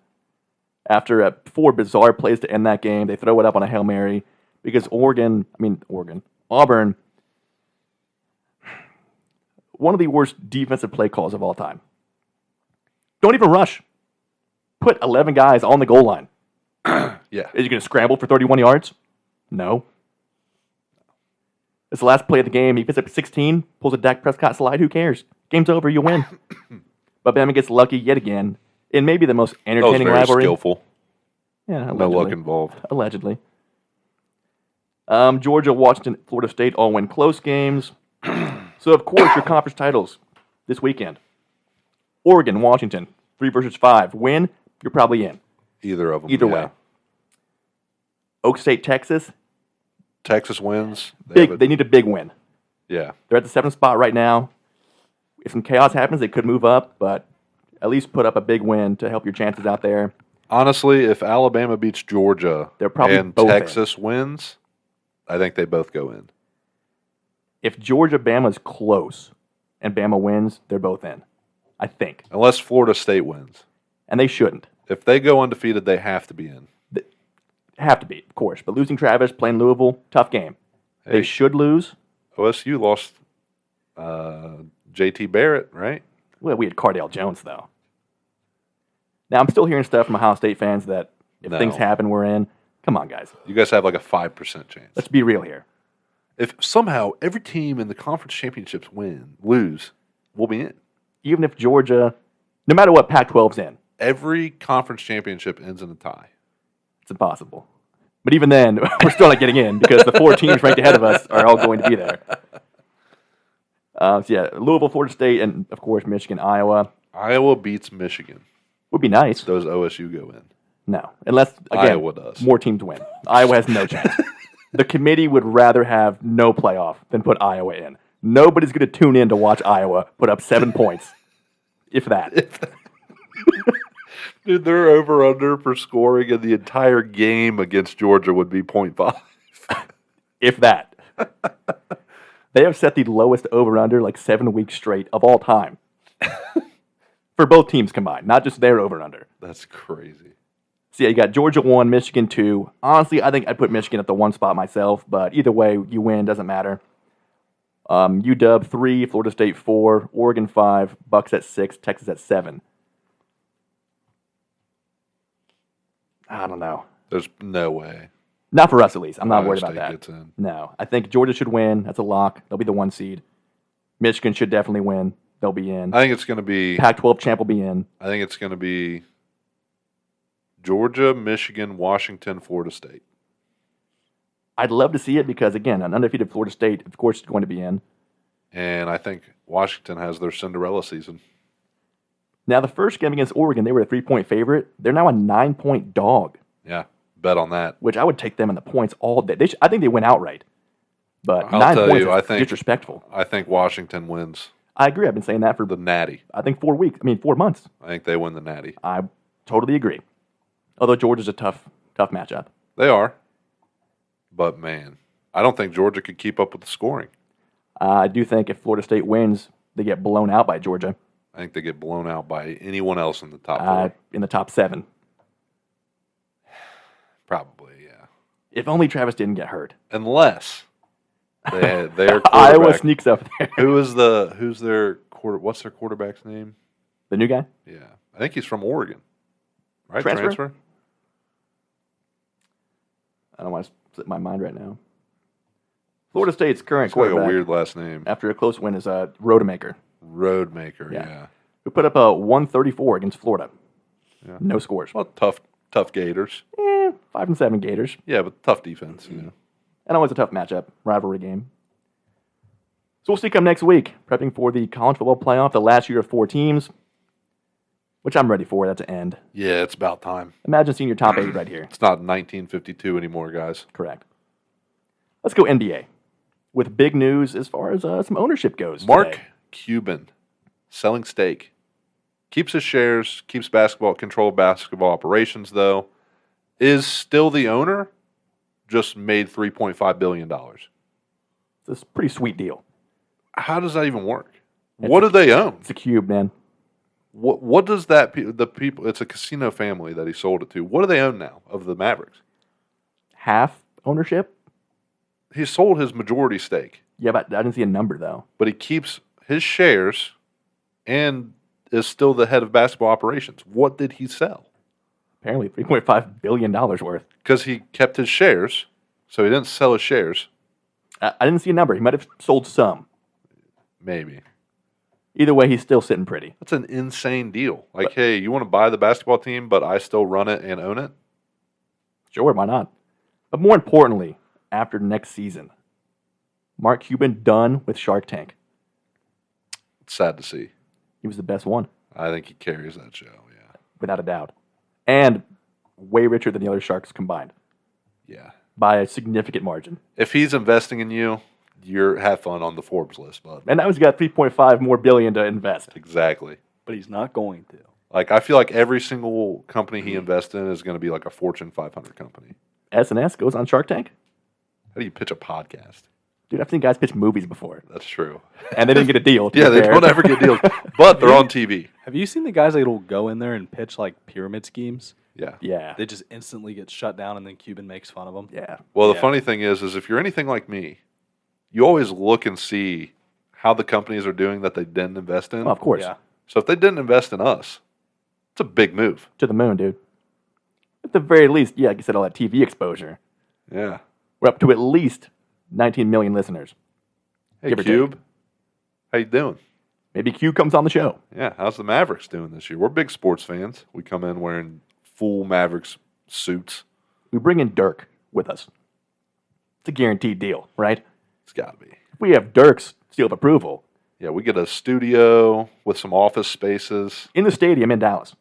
After 4 bizarre plays to end that game, they throw it up on a Hail Mary because Auburn, one of the worst defensive play calls of all time. Don't even rush. Put 11 guys on the goal line. Yeah. Is he going to scramble for 31 yards? No. It's the last play of the game. He picks up 16, pulls a Dak Prescott slide. Who cares? Game's over. You win. But Bama gets lucky yet again in maybe the most That was entertaining very rivalry. skillful. Yeah, No allegedly. luck involved. Allegedly. Georgia, Washington, Florida State all win close games. So, of course, your conference titles this weekend. Oregon, Washington, 3 versus 5. Win, you're probably in. Either of them. Either yeah. way. Oak State, Texas, Texas wins. they need a big win. Yeah. They're at the 7th spot right now. If some chaos happens, they could move up, but at least put up a big win to help your chances out there. Honestly, if Alabama beats Georgia They're probably and both Texas wins, I think they both go in. If Georgia, Bama's close and Bama wins, they're both in. I think. Unless Florida State wins. And they shouldn't. If they go undefeated, they have to be in. Have to be, of course. But losing Travis, playing Louisville, tough game. Hey. They should lose. OSU lost JT Barrett, right? Well, we had Cardale Jones, though. Now, I'm still hearing stuff from Ohio State fans that if No. things happen, we're in. Come on, guys. You guys have like a 5% chance. Let's be real here. If somehow every team in the conference championships lose, we'll be in. Even if Georgia, no matter what, Pac-12's in. Every conference championship ends in a tie. It's impossible. But even then, we're still not getting in because the 4 teams ranked ahead of us are all going to be there. So, yeah, Louisville, Florida State, and, of course, Michigan, Iowa. Iowa beats Michigan. Would be nice. Does OSU go in? No, unless again Iowa does. more teams win. Iowa has no chance. The committee would rather have no playoff than put Iowa in. Nobody's going to tune in to watch Iowa put up 7 points, if that. Dude, their over-under for scoring in the entire game against Georgia would be 0.5. If that. They have set the lowest over-under like 7 weeks straight of all time. For both teams combined, not just their over-under. That's crazy. So yeah, you got Georgia 1, Michigan 2. Honestly, I think I'd put Michigan at the 1 spot myself, but either way, you win, doesn't matter. UW 3, Florida State 4, Oregon 5, Bucks at 6, Texas at 7. I don't know. There's no way. Not for us, at least. I'm not Ohio worried about State that. gets in. No. I think Georgia should win. That's a lock. They'll be the 1 seed. Michigan should definitely win. They'll be in. I think it's going to be. Pac-12 champ will be in. I think it's going to be Georgia, Michigan, Washington, Florida State. I'd love to see it because, again, an undefeated Florida State, of course, is going to be in. And I think Washington has their Cinderella season. Now, the first game against Oregon, they were a 3-point favorite. They're now a 9-point dog, Yeah, bet on that. which I would take them in the points all day. I think they win outright. But I'll 9 tell points you, is I think- disrespectful. I think Washington wins I agree. I've been saying that for, the Natty. I think, 4 months. I think they win the Natty. I totally agree. Although Georgia's a tough matchup. They are. But, man, I don't think Georgia could keep up with the scoring. I do think if Florida State wins, they get blown out by Georgia I think they get blown out by anyone else in the top four. in the top 7. Probably, yeah. If only Travis didn't get hurt. Unless their Iowa quarterback. sneaks up there. Who's their quarter? What's their quarterback's name? The new guy? Yeah, I think he's from Oregon. Right, Transfer? I don't want to slip my mind right now. Florida State's current It's like a quarterback weird last name. after a close win is Rodemaker, Roadmaker. Yeah. Yeah. who put up a 134 against Florida. Yeah. No scores. Well, tough Gators. 5-7 Gators. Yeah, but tough defense. You know. And always a tough matchup, rivalry game. So we'll see come next week, prepping for the college football playoff, the last year of 4 teams, which I'm ready for that to end. Yeah, it's about time. Imagine seeing your top 8 right here. It's not 1952 anymore, guys. Correct. Let's go NBA with big news as far as some ownership goes. Mark today. Cuban selling stake. Keeps his shares, keeps control of basketball operations, though. Is still the owner, just made $3.5 billion. It's a pretty sweet deal. How does that even work? What do they own? It's a cube, man. What does the people, it's a casino family that he sold it to. What do they own now of the Mavericks? Half ownership? He sold his majority stake, Yeah, but I didn't see a number, though. but he keeps his shares and is still the head of basketball operations. What did he sell? Apparently $3.5 billion worth. Because he kept his shares, so he didn't sell his shares. I didn't see a number. He might have sold some. Maybe. Either way, he's still sitting pretty. That's an insane deal. Like, hey, you want to buy the basketball team, but I still run it and own it? Sure, why not? But more importantly, after next season, Mark Cuban done with Shark Tank. It's sad to see. He was the best one, I think he carries that show, yeah. without a doubt. And way richer than the other Sharks combined Yeah. by a significant margin. If he's investing in you, have fun on the Forbes list, bud. And now he's got 3.5 more billion to invest. Exactly. But he's not going to. Like, I feel like every single company he invests in is going to be like a Fortune 500 company. S&S goes on Shark Tank? How do you pitch a podcast? Dude, I've seen guys pitch movies before, That's true. and they didn't get a deal. to Yeah, be they fair. don't ever get deals, but they're on TV. Have you seen the guys that'll go in there and pitch like pyramid schemes? Yeah. Yeah. They just instantly get shut down, and then Cuban makes fun of them. Yeah. Well, the Yeah. funny thing is if you're anything like me, you always look and see how the companies are doing that they didn't invest in. Well, of course. Yeah. So if they didn't invest in us, it's a big move. To the moon, dude. At the very least, yeah, like you said, all that TV exposure. Yeah. We're up to at least 19 million listeners. Hey, Give or Cube, how you doing? Maybe Q comes on the show. Yeah, how's the Mavericks doing this year? We're big sports fans. We come in wearing full Mavericks suits. We bring in Dirk with us. It's a guaranteed deal, right? It's got to be. If we have Dirk's seal of approval Yeah, we get a studio with some office spaces. in the stadium in Dallas.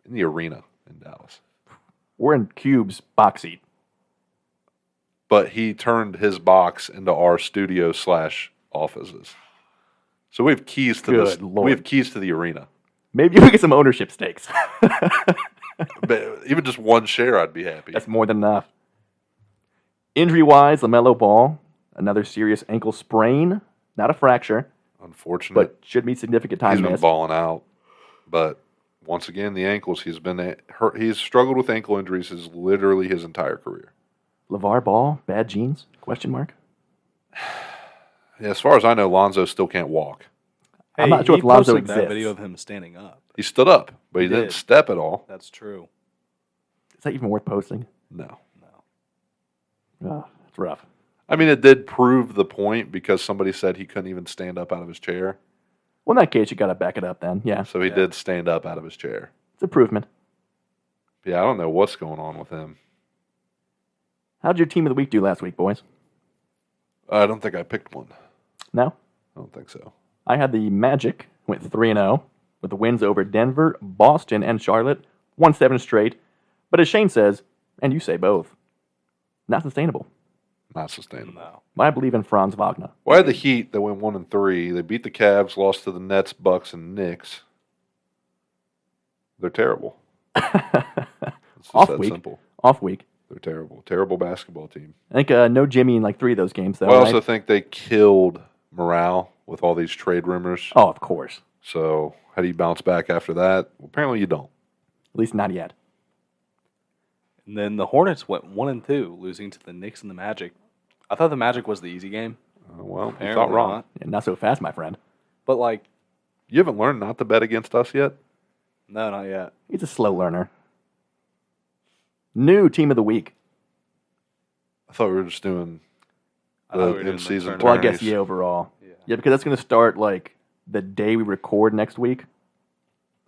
in the arena in Dallas. We're in Cube's box seat. But he turned his box into our studio / offices. So we have keys to Good this. Lord. We have keys to the arena. Maybe we get some ownership stakes. But even just one share, I'd be happy. That's more than enough. Injury-wise, LaMelo Ball, another serious ankle sprain. Not a fracture, Unfortunate. but should be significant time He's been missed. balling out. But once again, the ankles. He's been hurt. He's struggled with ankle injuries literally his entire career. LeVar Ball, bad genes? Question mark. Yeah, as far as I know, Lonzo still can't walk. I'm not sure he if Lonzo posted that exists. video of him standing up. He stood up, but he He didn't did. step at all. That's true. Is that even worth posting? No. It's rough. I mean, it did prove the point because somebody said he couldn't even stand up out of his chair. Well, in that case, you got to back it up then. Yeah, So he did stand up out of his chair. it's improvement. Yeah, I don't know what's going on with him. How'd your team of the week do last week, boys? I don't think I picked one. No? I don't think so. I had the Magic, went 3-0, with the wins over Denver, Boston, and Charlotte. Won 7 straight. But as Shane says, and you say both, not sustainable. Not sustainable. No. I believe in Franz Wagner. Well, I had the Heat that went 1-3. They beat the Cavs, lost to the Nets, Bucks, and Knicks. They're terrible. It's just Off that week. simple. Off week. They're terrible. Terrible basketball team. I think no Jimmy in like 3 of those games, though. I also right? think they killed morale with all these trade rumors. Oh, of course. So how do you bounce back after that? Well, apparently you don't. At least not yet. And then the Hornets went 1-2, losing to the Knicks and the Magic. I thought the Magic was the easy game. Well, you Apparently thought wrong. not. Yeah, not so fast, my friend. But like, You haven't learned not to bet against us yet? no, not yet. He's a slow learner. New team of the week. I thought we were just doing I thought we were the doing in-season tournament. Well, I tourneys. guess, yeah, overall. Yeah. Yeah, because that's going to start like the day we record next week.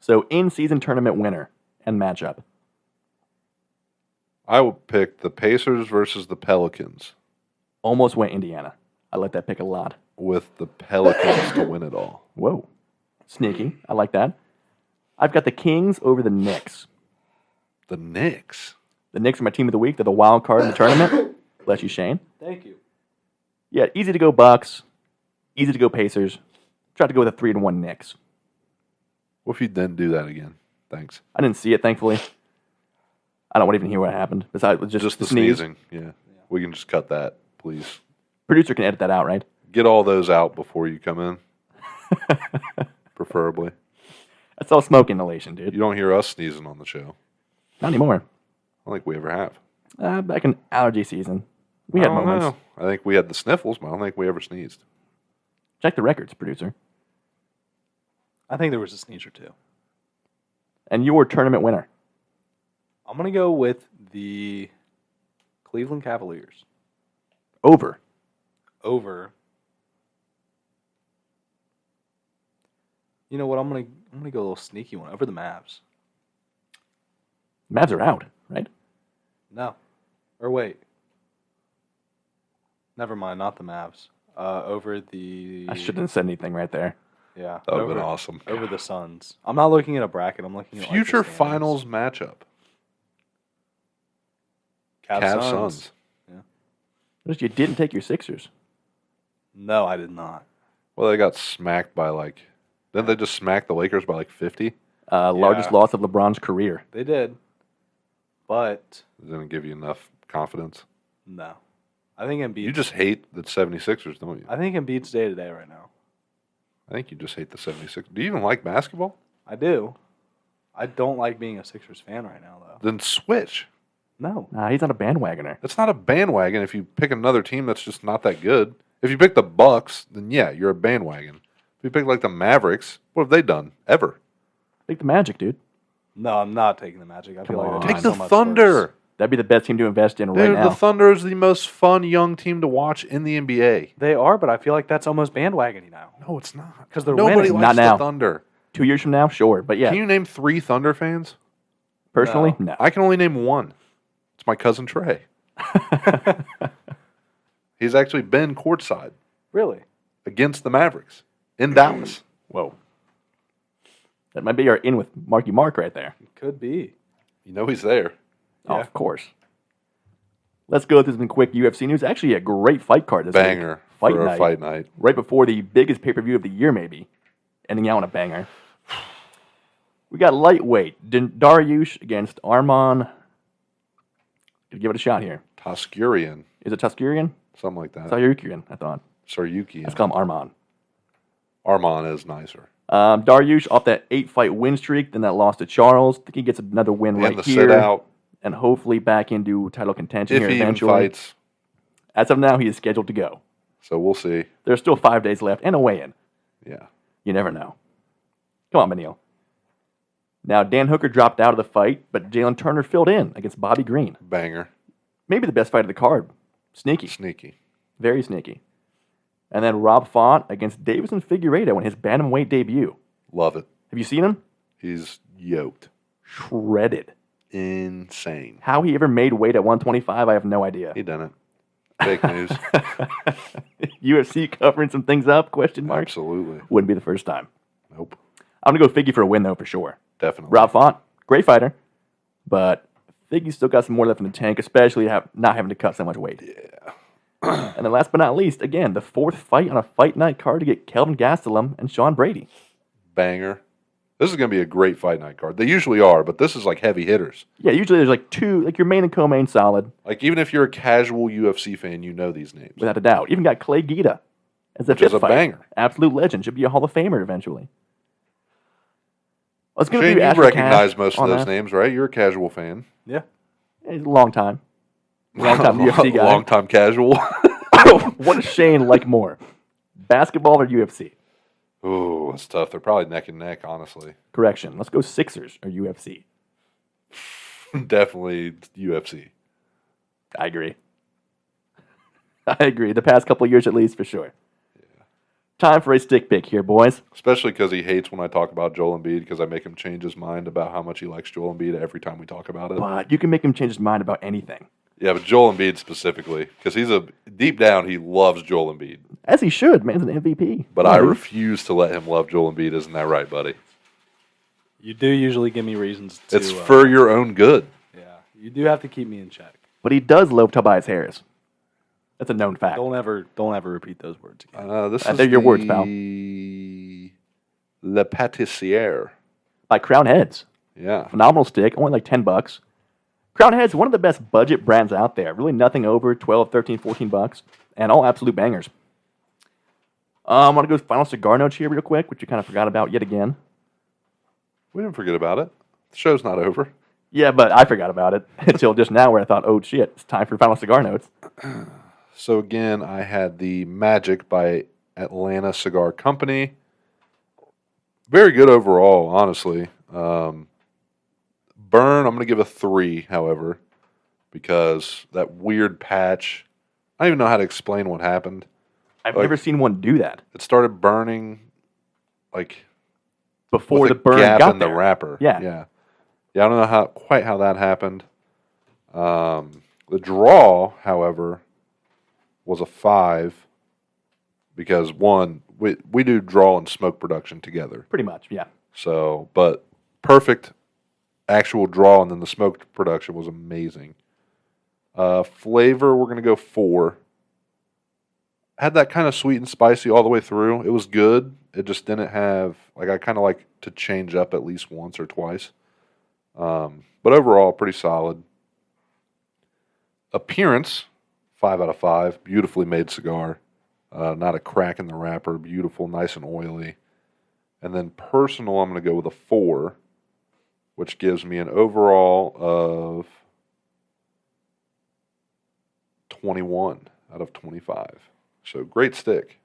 So, in-season tournament winner and matchup. I would pick the Pacers versus the Pelicans Almost went Indiana. I like that pick a lot. with the Pelicans to win it all. Whoa. Sneaky. I like that. I've got the Kings over the Knicks. The Knicks. The Knicks are my team of the week. They're the wild card in the tournament. Bless you, Shane. Thank you. Yeah, easy to go Bucks. Easy to go Pacers. Tried to go with a 3-1 Knicks. What if you didn't do that again? Thanks. I didn't see it, thankfully. I don't want to even hear what happened. Besides, Just the sneeze. sneezing. Yeah. We can just cut that, please. Producer can edit that out, right? Get all those out before you come in. Preferably. That's all smoke inhalation, dude. You don't hear us sneezing on the show. Not anymore. I don't think we ever have. Back in allergy season, we had I don't moments. know. I think we had the sniffles, but I don't think we ever sneezed. Check the records, producer. I think there was a sneeze or two. And your tournament winner. I'm going to go with the Cleveland Cavaliers Over. over. You know what? I'm gonna go a little sneaky one over the Mavs. Mavs are out, right? No, or wait. Never mind, not the Mavs. Over the. I shouldn't have said anything right there. Yeah, That would have been over- awesome. Over the Suns. I'm not looking at a bracket. I'm looking at like, the Future standings. finals matchup. Cavs Suns. Notice you didn't take your Sixers. No, I did not. Well, they got smacked by like. Didn't they just smack the Lakers by like 50? Largest loss of LeBron's career. They did, but Didn't give you enough confidence. no. I think Embiid. You just hate the 76ers, don't you? I think Embiid's day to day right now. I think you just hate the 76ers. Do you even like basketball? I do. I don't like being a Sixers fan right now, though. Then switch. No. Nah, he's not a bandwagoner. It's not a bandwagon if you pick another team that's just not that good. If you pick the Bucks, then yeah, you're a bandwagon. If you pick like the Mavericks, what have they done ever? Take the Magic, dude. No, I'm not taking the Magic. I feel Come like on. they're Take so the much Thunder. worse. That'd be the best team to invest in right Dude, now. the Thunder is the most fun young team to watch in the NBA. They are, but I feel like that's almost bandwagony now. No, it's not. 'Cause they're Nobody winning. likes Not now. the Thunder. 2 years from now, sure. But yeah, Can you name 3 Thunder fans? personally, no. I can only name one. It's my cousin Trey. He's actually been courtside Really? against the Mavericks in Dallas. Whoa. That might be our in with Marky Mark right there. Could be. You know he's there. Oh, Yeah. of course. Let's go through some quick UFC news. Actually, a great fight card this Banger week. for a fight night. Right before the biggest pay-per-view of the year, maybe. Ending out on a banger. We got lightweight. Dariush against Arman. Gonna give it a shot here. Toskurian. Is it Tuskurian? Something like that. Saryukian, I thought. Saryuki. Let's call him Arman. Arman is nicer. Dariush off that 8-fight win streak, then that loss to Charles. I think he gets another win And right the here. sit out. And hopefully back into title contention If here he even eventually. fights. As of now, he is scheduled to go. So we'll see. There's still 5 days left and a weigh-in. Yeah. You never know. Come on, Benil. Now, Dan Hooker dropped out of the fight, but Jalen Turner filled in against Bobby Green. Banger. Maybe the best fight of the card. Sneaky. Sneaky. Very sneaky. And then Rob Font against Davison Figueiredo in his bantamweight debut. Love it. Have you seen him? He's yoked. Shredded. Insane. How he ever made weight at 125, I have no idea. He done it. Fake news. UFC covering some things up, question mark? Absolutely. Wouldn't be the first time. Nope. I'm going to go Figgy for a win, though, for sure. Definitely. Rob Font, great fighter, but Figgy's still got some more left in the tank, especially not having to cut so much weight. Yeah. And then last but not least, again, the fourth fight on a fight night card to get Kelvin Gastelum and Sean Brady. Banger. This is going to be a great fight night card. They usually are, but this is like heavy hitters. Yeah, usually there's like two, like your main and co-main solid, Like even if you're a casual UFC fan, you know these names. without a doubt. Even got Clay Guida as the Which is fifth a fight. banger. Absolute legend. Should be a Hall of Famer eventually. I was going to Shane, do you Asher recognize Cash most of on those that. names, right? You're a casual fan. Yeah. He's a long time. Long time UFC guy. Long time casual. What does Shane like more? Basketball or UFC? Ooh, it's tough. They're probably neck and neck, honestly. Correction. Let's go Sixers or UFC. Definitely UFC. I agree. I agree. The past couple of years at least, for sure. Yeah. Time for a stick pick here, boys. Especially because he hates when I talk about Joel Embiid because I make him change his mind about how much he likes Joel Embiid every time we talk about it. But you can make him change his mind about anything. Yeah, but Joel Embiid specifically because deep down he loves Joel Embiid. As he should. Man's an MVP. But Yeah, I dude. refuse to let him love Joel Embiid. Isn't that right, buddy? You do usually give me reasons to. It's for your own good. Yeah. You do have to keep me in check. But he does love Tobias Harris. That's a known fact. Don't ever repeat those words again. This They're your words, pal. Le Pâtissier. By Crown Heads. Yeah. Phenomenal stick. Only like $10. Crown Heads, one of the best budget brands out there. Really nothing over 12, 13, 14 bucks. And all absolute bangers. I want to go final cigar notes here real quick, which you kind of forgot about yet again. We didn't forget about it. The show's not over. Yeah, but I forgot about it until just now where I thought, oh shit, it's time for final cigar notes. So again, I had the Magic by Atlanta Cigar Company. Very good overall, honestly. Burn, I'm going to give a 3, however, because that weird patch, I don't even know how to explain what happened. I've never seen one do that It started burning like before with the a burn gap got in there. the wrapper. Yeah. Yeah. I don't know quite how that happened. The draw, however, was a 5 because one, we do draw and smoke production together. Pretty much, yeah. So, but perfect actual draw, and then the smoked production was amazing. Flavor, we're going to go 4. Had that kind of sweet and spicy all the way through. It was good. It just didn't have, like, I kind of like to change up at least once or twice. But overall, pretty solid. Appearance, 5 out of 5. Beautifully made cigar. Not a crack in the wrapper. Beautiful, nice and oily. And then personal, I'm going to go with a 4, which gives me an overall of 21 out of 25. So great stick.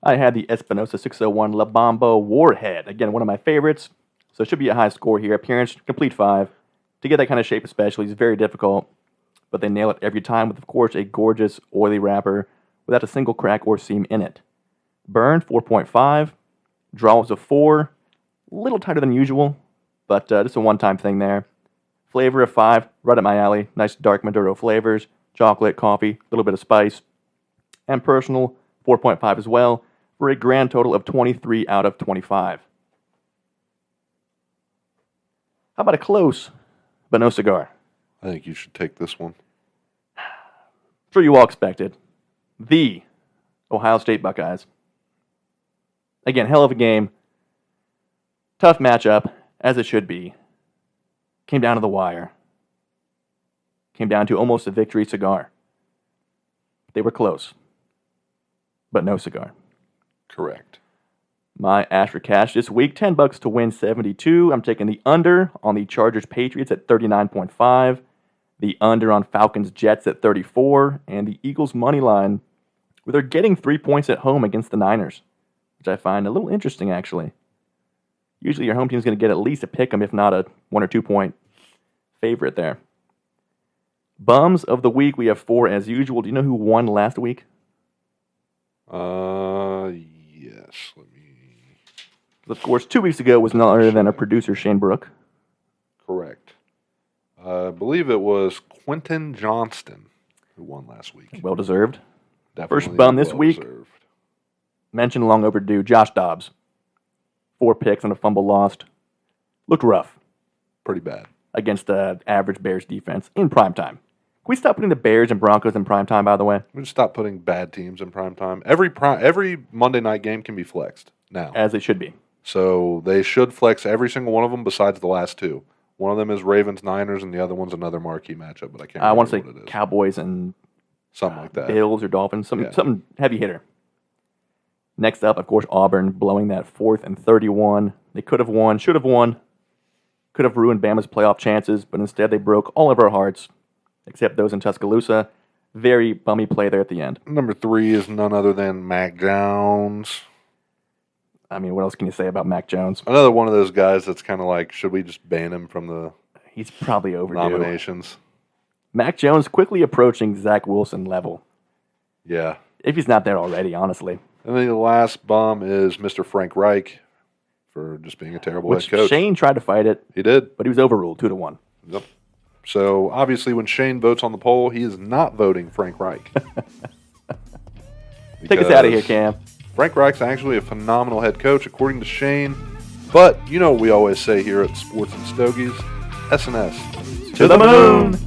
I had the Espinosa 601 La Bomba Warhead. Again, one of my favorites. So it should be a high score here. Appearance, complete 5. To get that kind of shape especially is very difficult. But they nail it every time with, of course, a gorgeous, oily wrapper without a single crack or seam in it. Burn, 4.5. Draw was a 4. A little tighter than usual, but just a one-time thing there. Flavor of 5, right up my alley. Nice dark Maduro flavors. Chocolate, coffee, a little bit of spice. And personal, 4.5 as well, for a grand total of 23 out of 25. How about a close, but no cigar? I think you should take this one. Sure you all expected. The Ohio State Buckeyes. Again, hell of a game. Tough matchup, as it should be. Came down to the wire. Came down to almost a victory cigar. They were close, but no cigar. Correct. My ask for cash this week, $10 to win 72. I'm taking the under on the Chargers Patriots at 39.5, the under on Falcons Jets at 34, and the Eagles money line, where they're getting 3 points at home against the Niners, which I find a little interesting actually. Usually your home team is going to get at least a pick 'em, if not a 1 or 2 point favorite there. Bums of the week, we have 4 as usual. Do you know who won last week? Yes. Let me. Of course, 2 weeks ago was none other than our producer, Shane Brook. Correct. I believe it was Quentin Johnston who won last week. Well deserved. Definitely First bum this week. well-deserved. Mentioned long overdue, Josh Dobbs. 4 picks and a fumble lost. Looked rough Pretty bad. against the average Bears defense in primetime. Can we stop putting the Bears and Broncos in primetime, by the way? We just stop putting bad teams in prime time. Every Monday night game can be flexed now. As it should be. So they should flex every single one of them besides the last 2. One of them is Ravens-Niners, and the other one's another marquee matchup, but I can't I want remember to say what it is. Cowboys and Something like that. Bills or Dolphins, something, Yeah. something heavy hitter. Next up, of course, Auburn blowing that 4th and 31. They could have won, should have won, could have ruined Bama's playoff chances, but instead they broke all of our hearts, except those in Tuscaloosa. Very bummy play there at the end. Number 3 is none other than Mac Jones. I mean, what else can you say about Mac Jones? Another one of those guys that's kind of like, should we just ban him from the He's probably overdue. nominations? Mac Jones quickly approaching Zach Wilson level, Yeah. if he's not there already, honestly. And then the last bum is Mr. Frank Reich for just being a terrible Which head coach. Shane tried to fight it, He did. but he was overruled 2-1. Yep. So obviously, when Shane votes on the poll, he is not voting Frank Reich. Take us out of here, Because Cam. Frank Reich's actually a phenomenal head coach, according to Shane. But you know what we always say here at Sports and Stogies, S&S. To the moon!